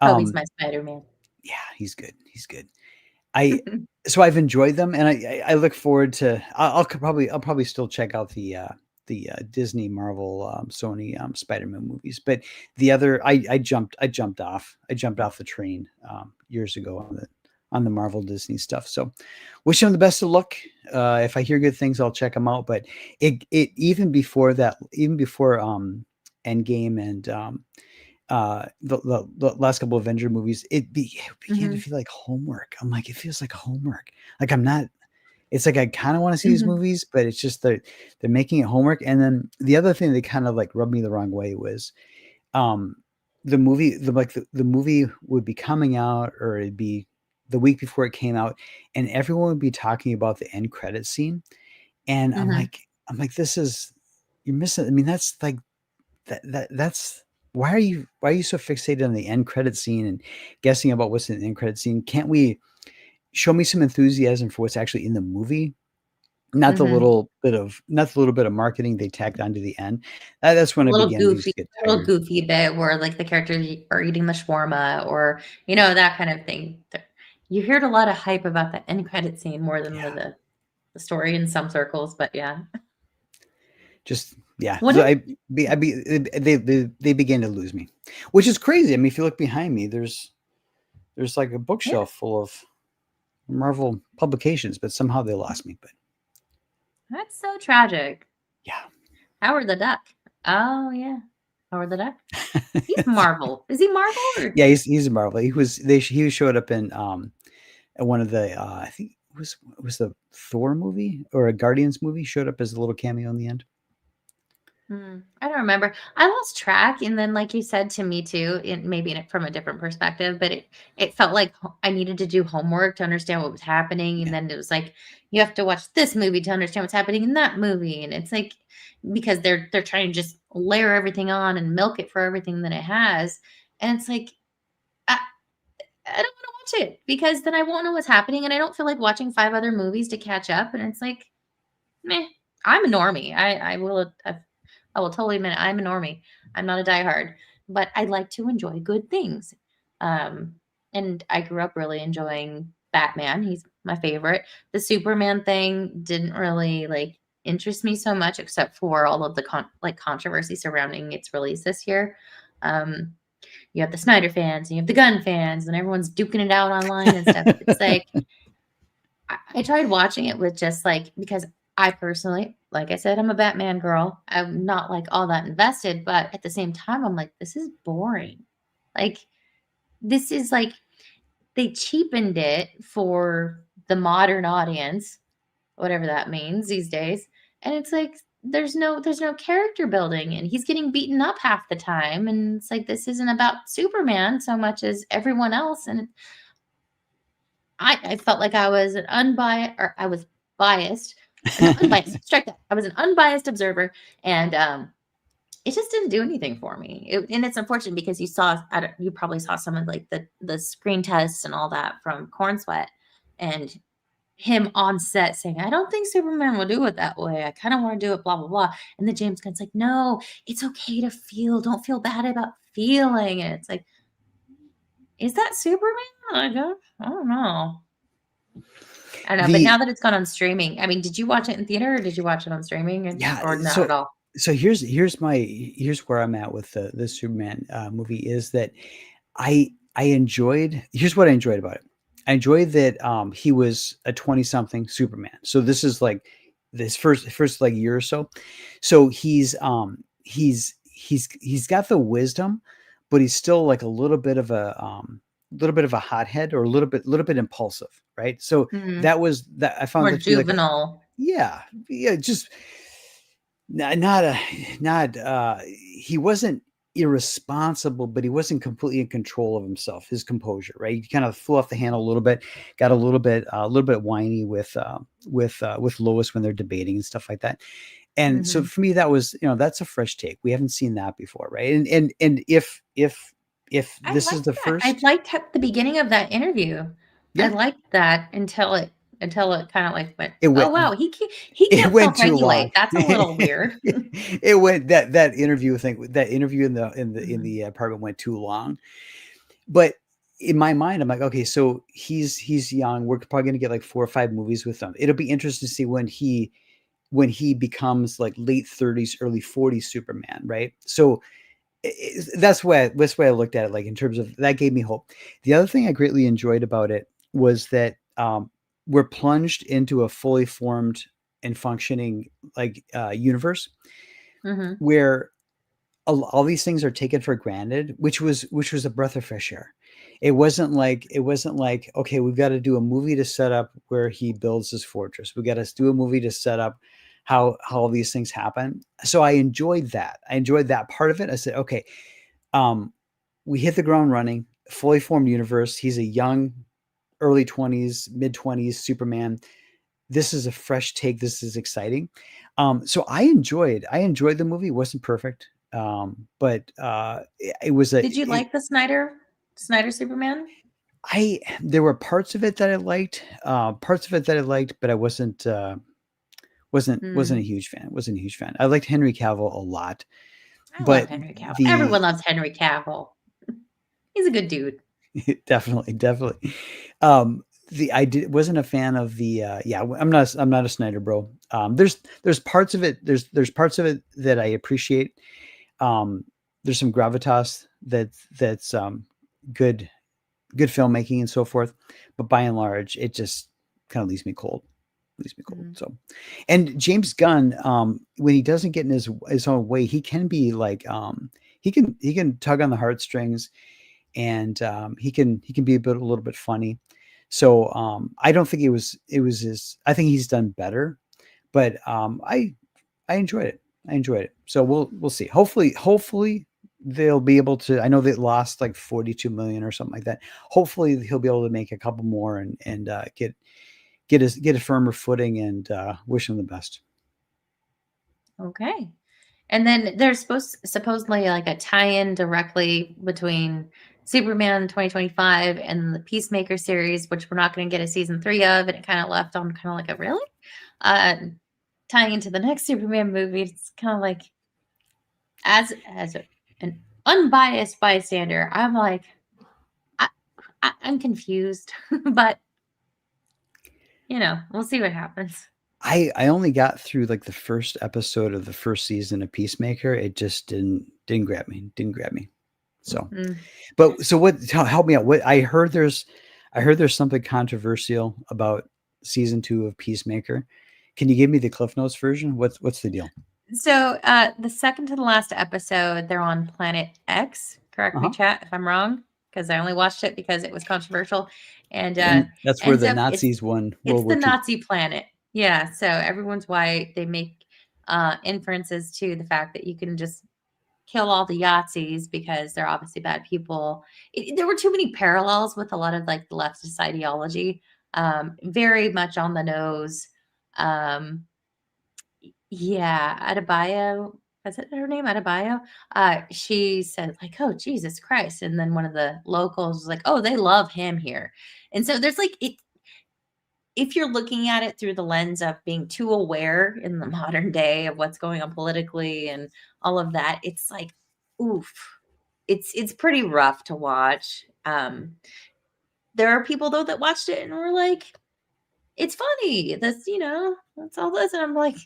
A: Toby's
B: Um,
A: my Spider-Man.
B: yeah, he's good. He's good. I so I've enjoyed them, and I look forward to. I'll probably still check out the Disney, Marvel, Sony Spider-Man movies, but the other I jumped off the train years ago on the Marvel Disney stuff. So wish them the best of luck. If I hear good things, I'll check them out. But it even before that, even before Endgame and the last couple of Avenger movies, it began to
A: Mhm,
B: feel like homework. I'm like, it feels like homework. Like I'm not. It's like I kind of want to see these
A: mhm.
B: movies, but it's just they're making it homework. And then the other thing that kind of like rubbed me the wrong way was, um, the movie, the movie would be coming out, or it'd be the week before it came out, and everyone would be talking about the end credit scene, and
A: Mhm.
B: I'm like, this is you're missing. I mean, that's like that's why are you so fixated on the end credit scene and guessing about what's in the end credit scene? Can't we show me some enthusiasm for what's actually in the movie?
A: Mhm.
B: Not the little bit of marketing they tacked onto the end. That's when
A: A
B: I
A: little
B: began to
A: goofy
B: just get
A: a little
B: tired.
A: goofy bit where, like, the characters are eating the shawarma or, that kind of thing. You heard a lot of hype about the end credit scene more than
B: Yeah,
A: the story in some circles, but yeah.
B: just yeah.
A: What
B: So
A: did
B: they began to lose me, which is crazy. I mean, if you look behind me, there's like a
A: Yeah,
B: bookshelf full of Marvel publications, but somehow they lost me. But
A: that's so tragic.
B: yeah.
A: Howard the Duck. Oh, yeah. Howard the Duck? He's Marvel. Is he Marvel or
B: Yeah, he's a Marvel. He showed up in one of the I think it was the Thor movie or a Guardians movie. Showed up as a little cameo in the end.
A: I don't remember. I lost track, and then, like you said to me too, from a different perspective, but it felt like I needed to do homework to understand what was happening, and
B: Yeah,
A: then it was like you have to watch this movie to understand what's happening in that movie, and it's like because they're trying to just layer everything on and milk it for everything that it has, and it's like I, I don't want to watch it because then I won't know what's happening, and I don't feel like watching 5 other movies to catch up, and it's like meh. I'm a normie. I will totally admit I'm a normie. I'm not a diehard, but I like to enjoy good things. Um, and I grew up really enjoying Batman. He's my favorite. The Superman thing didn't really like interest me so much, except for all of the controversy surrounding its release this year. Um, you have the Snyder fans and you have the gun fans, and everyone's duking it out online and stuff. It's like I tried watching it with just like because I personally, like I said, I'm a Batman girl. I'm not like all that invested, but at the same time, I'm like, this is boring. Like, this is like they cheapened it for the modern audience, whatever that means these days. And it's like there's no character building and he's getting beaten up half the time. And it's like this isn't about Superman so much as everyone else. And I felt like I was an unbiased or I was biased. Not unbiased, strike that. I was an unbiased observer, and it just didn't do anything for me. And it's unfortunate because you probably saw some of like the screen tests and all that from Corn Sweat, and him on set saying, "I don't think Superman will do it that way. I kind of want to do it, blah blah blah." And the James Gunn's like, "No, it's okay to feel. Don't feel bad about feeling." And it's like, is that Superman? I don't know. I don't know, but now
B: the
A: that it's gone on streaming, I mean, did you watch it in theater or did you watch it on streaming
B: yeah.
A: or not at
B: So
A: all?
B: here's where I'm at with the Superman movie is that I enjoyed. Here's what I enjoyed about it. I enjoyed that he was a 20 something Superman. So this is like this first like year or so. So he's got the wisdom, but he's still like a little bit of a hothead or a little bit impulsive, right? So
A: Mhm.
B: that I found
A: More
B: that to be like a
A: juvenile.
B: yeah, just not a not he wasn't irresponsible, but he wasn't completely in control of himself, his composure, right? He kind of flew off the handle a little bit, got a little bit whiny with Lois when they're debating and stuff like that. And so
A: Mhm.
B: for me, that was, that's a fresh take. We haven't seen that before, right? And if
A: I
B: this is
A: liked
B: the
A: that. I
B: first,
A: liked the beginning of that interview. I
B: yeah,
A: liked that until it kind of like went,
B: it
A: "Oh
B: went
A: wow, he
B: it
A: can't
B: went too long.
A: self-regulate. That's a little weird."
B: It went that interview thing, that interview in
A: Mhm.
B: the apartment went too long. But in my mind, I'm like, okay, so he's young. We're probably gonna get like 4 or 5 movies with him. It'll be interesting to see when he becomes like late 30s, early 40s Superman, right? So that's why I looked at it, like in terms of that gave me hope. The other thing I greatly enjoyed about it was that we're plunged into a fully formed and functioning like universe
A: Mhm.
B: where all these things are taken for granted, which was a breath of fresh air. It wasn't like okay, we've got to do a movie to set up where he builds his fortress. We got to do a movie to set up how all these things happen. So I enjoyed that. I enjoyed that part of it. I said, okay, um, we hit the ground running, fully formed universe. He's a young, early 20s, mid 20s Superman. This is a fresh take. This is exciting. So I enjoyed the movie. It wasn't perfect. But it was
A: Did you like the Snyder Superman?
B: There were parts of it that I liked, but I wasn't a huge fan. I liked Henry Cavill a lot.
A: I love Henry Cavill. Everyone loves Henry Cavill. He's a good dude.
B: Definitely. Wasn't a fan of the I'm not a Snyder bro. There's parts of it that I appreciate. There's some gravitas that's good filmmaking and so forth, but by and large it just kind of leaves me cold. So, and James Gunn, when he doesn't get in his own way, he can be like he can tug on the heartstrings, and he can be a little bit funny. So I don't think it was his. I think he's done better, but I enjoyed it. So we'll see. Hopefully they'll be able to. I know they lost like 42 million or something like that. Hopefully he'll be able to make a couple more and get a firmer footing, and wish him the best.
A: Okay. And then there's supposedly like a tie-in directly between Superman 2025 and the Peacemaker series, which we're not going to get a season 3 of, and it kind of left on kind of like a really tying into the next Superman movie. It's kind of like as an unbiased bystander, I'm like I'm confused, but we'll see what happens.
B: I only got through like the first episode of the first season of Peacemaker. It just didn't grab me. So, help me out. What I heard there's something controversial about season 2 of Peacemaker. Can you give me the Cliff Notes version? What's the deal?
A: So the second to the last episode, they're on Planet X. Correct me, chat, if I'm wrong, because I only watched it because it was controversial. And
B: that's where the Nazis won World War II.
A: It's the Nazi planet. Yeah. So everyone's white. They make inferences to the fact that you can just kill all the Yahtzees because they're obviously bad people. There were too many parallels with a lot of like the leftist ideology. Very much on the nose. Adebayo, is it her name? Adebayo? She said like, oh, Jesus Christ. And then one of the locals was like, oh, they love him here. And so there's like, if you're looking at it through the lens of being too aware in the modern day of what's going on politically and all of that, it's like, oof, it's pretty rough to watch. There are people though that watched it and were like, it's funny. That's all this. And I'm like,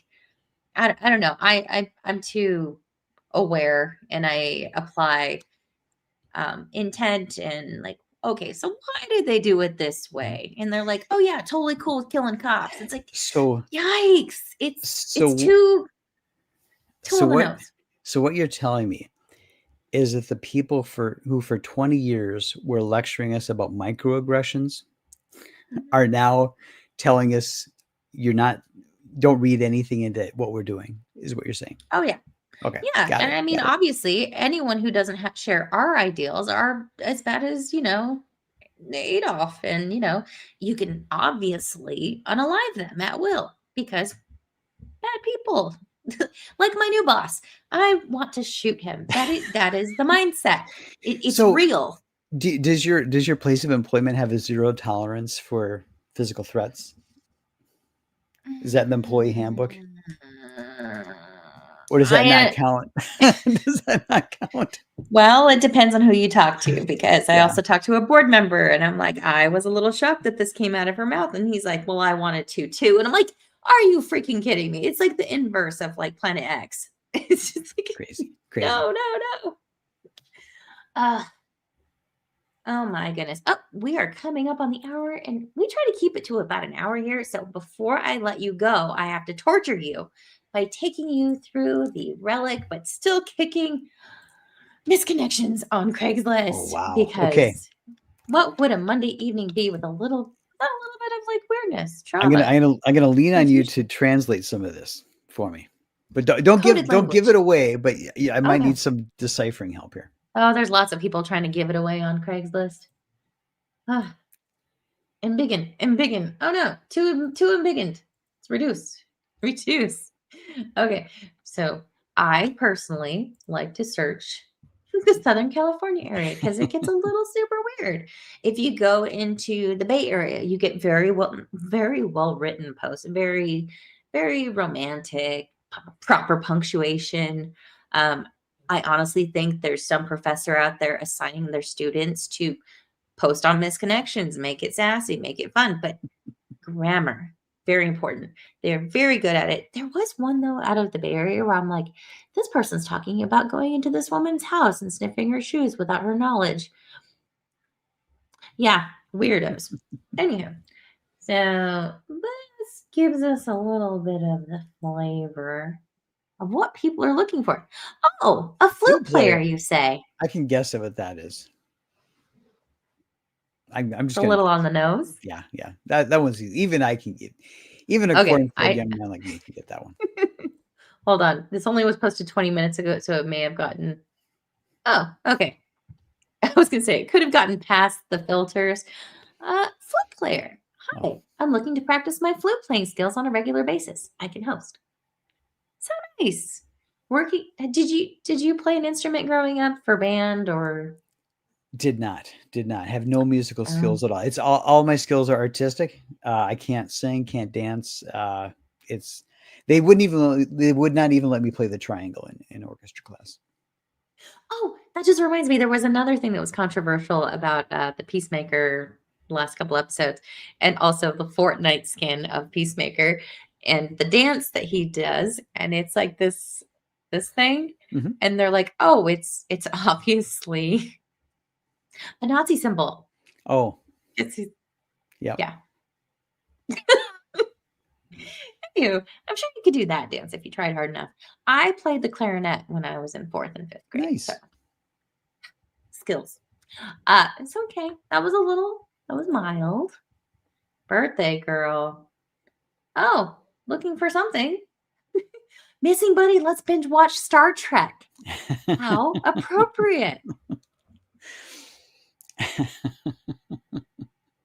A: I don't know. I'm too aware, and I apply intent and like, okay, so why did they do it this way? And they're like, oh yeah, totally cool with killing cops. It's like,
B: so
A: yikes! It's too on the nose.
B: So what you're telling me is that the people who for 20 years were lecturing us about microaggressions are now telling us don't read anything into what we're doing, is what you're saying.
A: Oh yeah.
B: Okay.
A: Yeah. And I mean, obviously anyone who doesn't share our ideals are as bad as, Adolf. And, you can obviously unalive them at will because bad people. Like my new boss, I want to shoot him. That is the mindset. It's real.
B: Does your place of employment have a zero tolerance for physical threats? Is that in the employee handbook? Or does that not count? Does that not count?
A: Well, it depends on who you talk to, because I also talked to a board member and I'm like, I was a little shocked that this came out of her mouth. And he's like, well, I wanted to too. And I'm like, are you freaking kidding me? It's like the inverse of like Planet X. It's just like
B: crazy.
A: No. Oh my goodness. Oh, we are coming up on the hour, and we try to keep it to about an hour here. So before I let you go, I have to torture you by taking you through the relic, but still kicking misconnections on Craigslist.
B: Oh, wow.
A: Because what would a Monday evening be with a little bit of like weirdness,
B: trauma? I'm gonna lean on you to translate some of this for me, but don't give it away. But I might need some deciphering help here.
A: Oh, there's lots of people trying to give it away on Craigslist. Ah, embiggen. Oh no, too embiggened. It's reduce. Okay, so I personally like to search the Southern California area because it gets a little super weird. If you go into the Bay Area, you get very well written posts, very romantic, proper punctuation. I honestly think there's some professor out there assigning their students to post on misconnections, make it sassy, make it fun, but grammar, very important. They're very good at it. There was one though out of the Bay Area where I'm like, this person's talking about going into this woman's house and sniffing her shoes without her knowledge. Yeah, weirdos. Anyhow, so this gives us a little bit of the flavor of what people are looking for. Oh, a flute player, you say?
B: I can guess what that is. I'm
A: It's
B: just
A: a
B: gonna
A: little
B: guess.
A: on the nose.
B: Yeah. That one's easy. Even I can get. Even
A: Okay,
B: according to a young man like me, can get that one.
A: Hold on. This only was posted 20 minutes ago, so it may have gotten. Oh, okay. I was gonna say it could have gotten past the filters. Flute player. Hi,
B: Oh.
A: I'm looking to practice my flute playing skills on a regular basis. I can host. So nice. Working. Did you play an instrument growing up for band or?
B: Did not have no musical skills at all. It's all my skills are artistic. I can't sing, can't dance. They would not even let me play the triangle in orchestra class.
A: Oh, that just reminds me. There was another thing that was controversial about the Peacemaker last couple episodes, and also the Fortnite skin of Peacemaker and the dance that he does, and it's like this thing, and they're like, oh, it's obviously a Nazi symbol.
B: Oh,
A: It's
B: yeah.
A: I'm sure you could do that dance if you tried hard enough. I played the clarinet when I was in 4th and 5th grade.
B: Nice.
A: So. Skills. It's okay. That was mild. Birthday girl. Oh, looking for something. Missing buddy, let's binge watch Star Trek. How appropriate.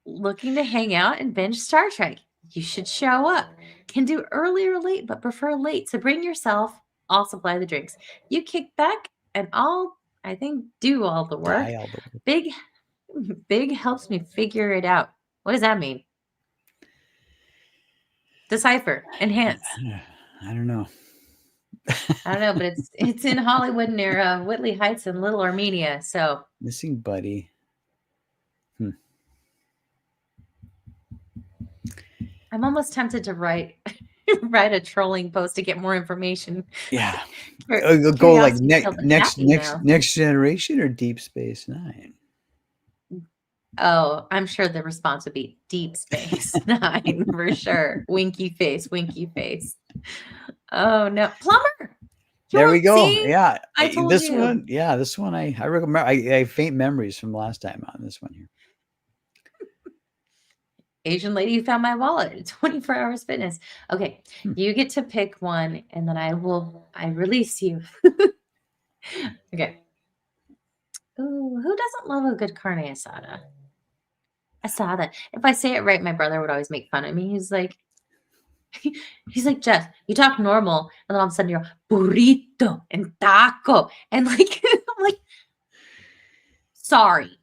A: Looking to hang out and binge Star Trek. You should show up. Can do early or late, but prefer late. So bring yourself. I'll supply the drinks. You kick back and I think do all the work. Big helps me figure it out. What does that mean? Decipher. Enhance.
B: I don't know.
A: I don't know, but it's in Hollywood near Whitley Heights and Little Armenia. So
B: missing buddy.
A: I'm almost tempted to write a trolling post to get more information.
B: Yeah. Go like next generation or Deep Space Nine.
A: Oh, I'm sure the response would be Deep Space Nine for sure. Winky face. Oh no, plumber.
B: There we go.
A: See?
B: Yeah,
A: I told
B: this
A: you.
B: one. Yeah, this one. I remember. I have faint memories from last time on this one here.
A: Asian lady who found my wallet. 24 hours fitness. Okay, you get to pick one, and then I release you. Okay. Ooh, who doesn't love a good carne asada? Asada. If I say it right, my brother would always make fun of me. He's like, Jeff, you talk normal, and then all of a sudden you're burrito and taco, and like I'm like, sorry.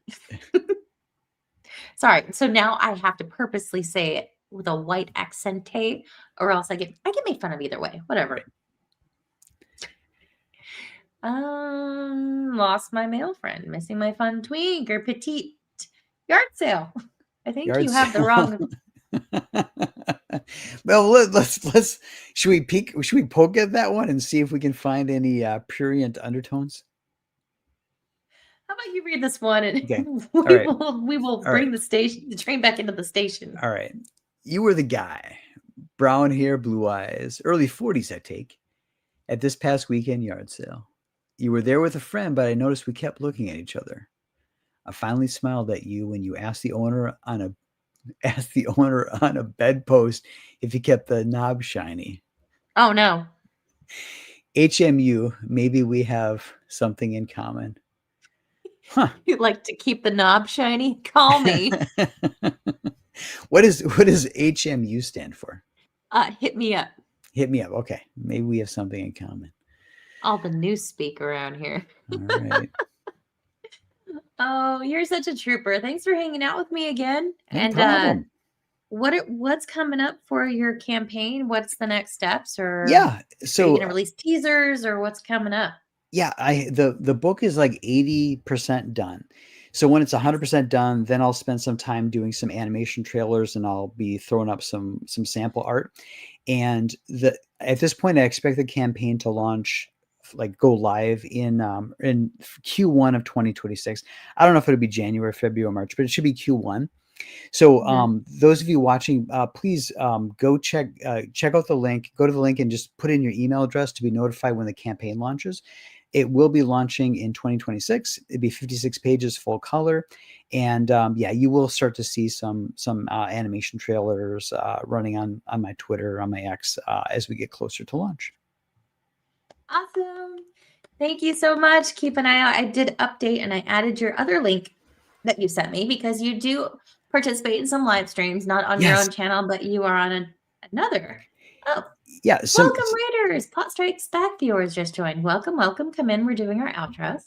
A: Sorry. So now I have to purposely say it with a white accent, or else I get made fun of either way. Whatever. Lost my male friend, missing my fun twink or petite yard sale. I think you have the wrong.
B: Well, let's should we poke at that one and see if we can find any prurient undertones?
A: How about you read this one and
B: okay.
A: we will bring the train back into the station.
B: All right. You were the guy. Brown hair, blue eyes, early 40s, I take, at this past weekend yard sale. You were there with a friend, but I noticed we kept looking at each other. I finally smiled at you when you asked the owner on a bedpost if he kept the knob shiny.
A: Oh no.
B: HMU, maybe we have something in common. Huh.
A: You'd like to keep the knob shiny? Call me.
B: What does HMU stand for?
A: Hit me up.
B: Hit me up. Okay. Maybe we have something in common.
A: All the news speak around here.
B: All right.
A: Oh, you're such a trooper. Thanks for hanging out with me again.
B: No problem.
A: What's coming up for your campaign? What's the next steps? Or
B: Yeah.
A: are you
B: So
A: gonna release teasers, or what's coming up?
B: yeah, the book is like 80% done. So when it's 100% done, then I'll spend some time doing some animation trailers, and I'll be throwing up some sample art. And at this point, I expect the campaign to launch, like go live in Q1 of 2026. I don't know if it'll be January, February, or March, but it should be Q1. So those of you watching, please go check out the link. Go to the link and just put in your email address to be notified when the campaign launches. It will be launching in 2026. It'll be 56 pages, full color, and yeah, you will start to see some animation trailers running on my Twitter, on my X, as we get closer to launch.
A: Awesome. Thank you so much. Keep an eye out. I did update and I added your other link that you sent me, because you do participate in some live streams, not on your own channel, but you are on another. Oh,
B: yeah.
A: Welcome, Raiders. Pot Strikes Back viewers just joined. Welcome, welcome. Come in. We're doing our outros.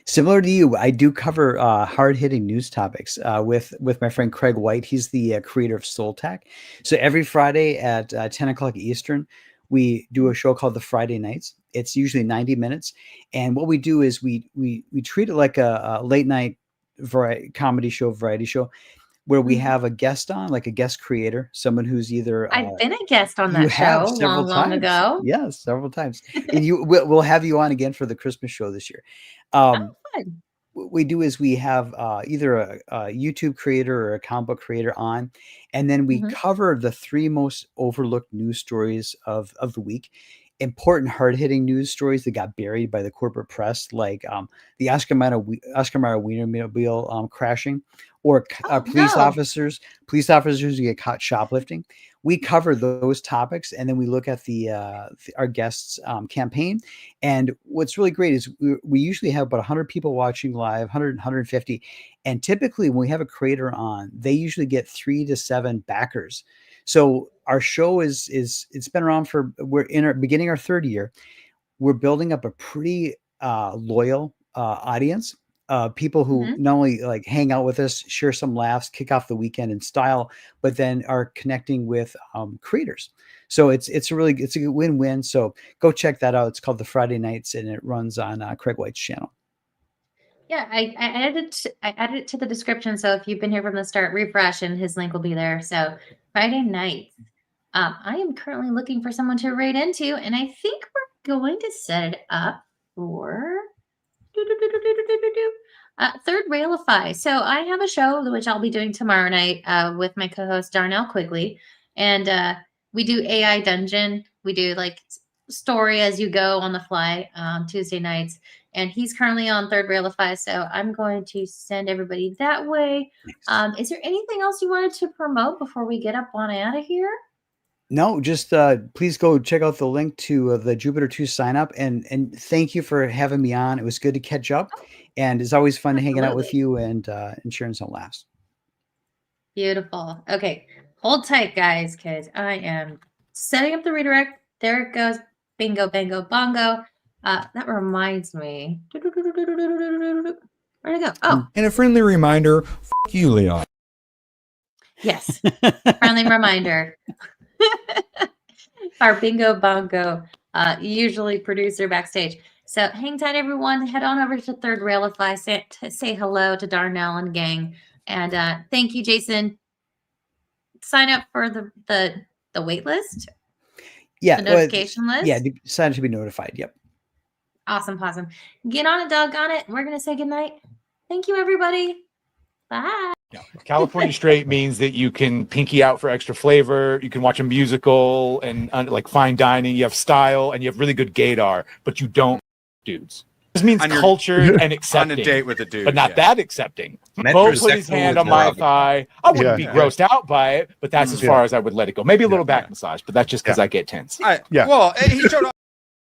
B: Similar to you, I do cover hard-hitting news topics with my friend Craig White. He's the creator of SoulTac. So every Friday at 10 o'clock Eastern, we do a show called the Friday Nights. It's usually 90 minutes. And what we do is we treat it like a late night variety show, where we have a guest on, like a guest creator, someone who's either
A: I've been a guest on that show long ago.
B: Yes, several times. And we'll have you on again for the Christmas show this year.
A: Fun.
B: What we do is we have either a YouTube creator or a comic book creator on, and then we cover the 3 most overlooked news stories of the week. Important hard-hitting news stories that got buried by the corporate press, like the Oscar Mayer Wienermobile crashing, or police officers who get caught shoplifting. We cover those topics, and then we look at our guests' campaign. And what's really great is we usually have about 100 people watching live, 100, 150. And typically when we have a creator on, they usually get 3 to 7 backers. So our show it's been around we're beginning our 3rd year. We're building up a pretty loyal audience. People who not only like hang out with us, share some laughs, kick off the weekend in style, but then are connecting with creators. So it's a good win-win. So go check that out. It's called the Friday Nights, and it runs on Craig White's channel.
A: Yeah, I added it to the description. So if you've been here from the start, refresh, and his link will be there. So Friday Nights. I am currently looking for someone to raid into, and I think we're going to set it up for Third Railify. So I have a show which I'll be doing tomorrow night with my co-host Darnell Quigley, and we do AI Dungeon. We do like story as you go on the fly Tuesday nights, and he's currently on Third Railify. So I'm going to send everybody that way. Is there anything else you wanted to promote before we get up on out of here?
B: No, just please go check out the link to the Jupiter 2 sign up, and thank you for having me on. It was good to catch up, and it's always fun hanging out with you and sharing some laughs.
A: Beautiful. Okay, hold tight, guys, because I am setting up the redirect. There it goes. Bingo, bango, bongo. That reminds me. Where'd it go? Oh,
E: And a friendly reminder, f*** you, Leon.
A: yes. Friendly reminder. Our bingo bongo, usually producer backstage. So hang tight, everyone. Head on over to Third Railify. Say hello to Darnell and gang. And thank you, Jason. Sign up for the wait list.
B: Yeah,
A: the notification list.
B: Yeah, sign up to be notified. Yep.
A: Awesome. Get on it, doggone it. We're gonna say goodnight. Thank you, everybody. Bye.
F: Yeah. California straight means that you can pinky out for extra flavor. You can watch a musical and like fine dining. You have style and you have really good gaydar, but you don't dudes. This means culture and accepting.
G: On a date with a dude,
F: but not that accepting. Bo put his hand on my thigh. I wouldn't be grossed out by it, but that's as far as I would let it go. Maybe a little back massage, but that's just because I get tense.
G: Well, he showed up.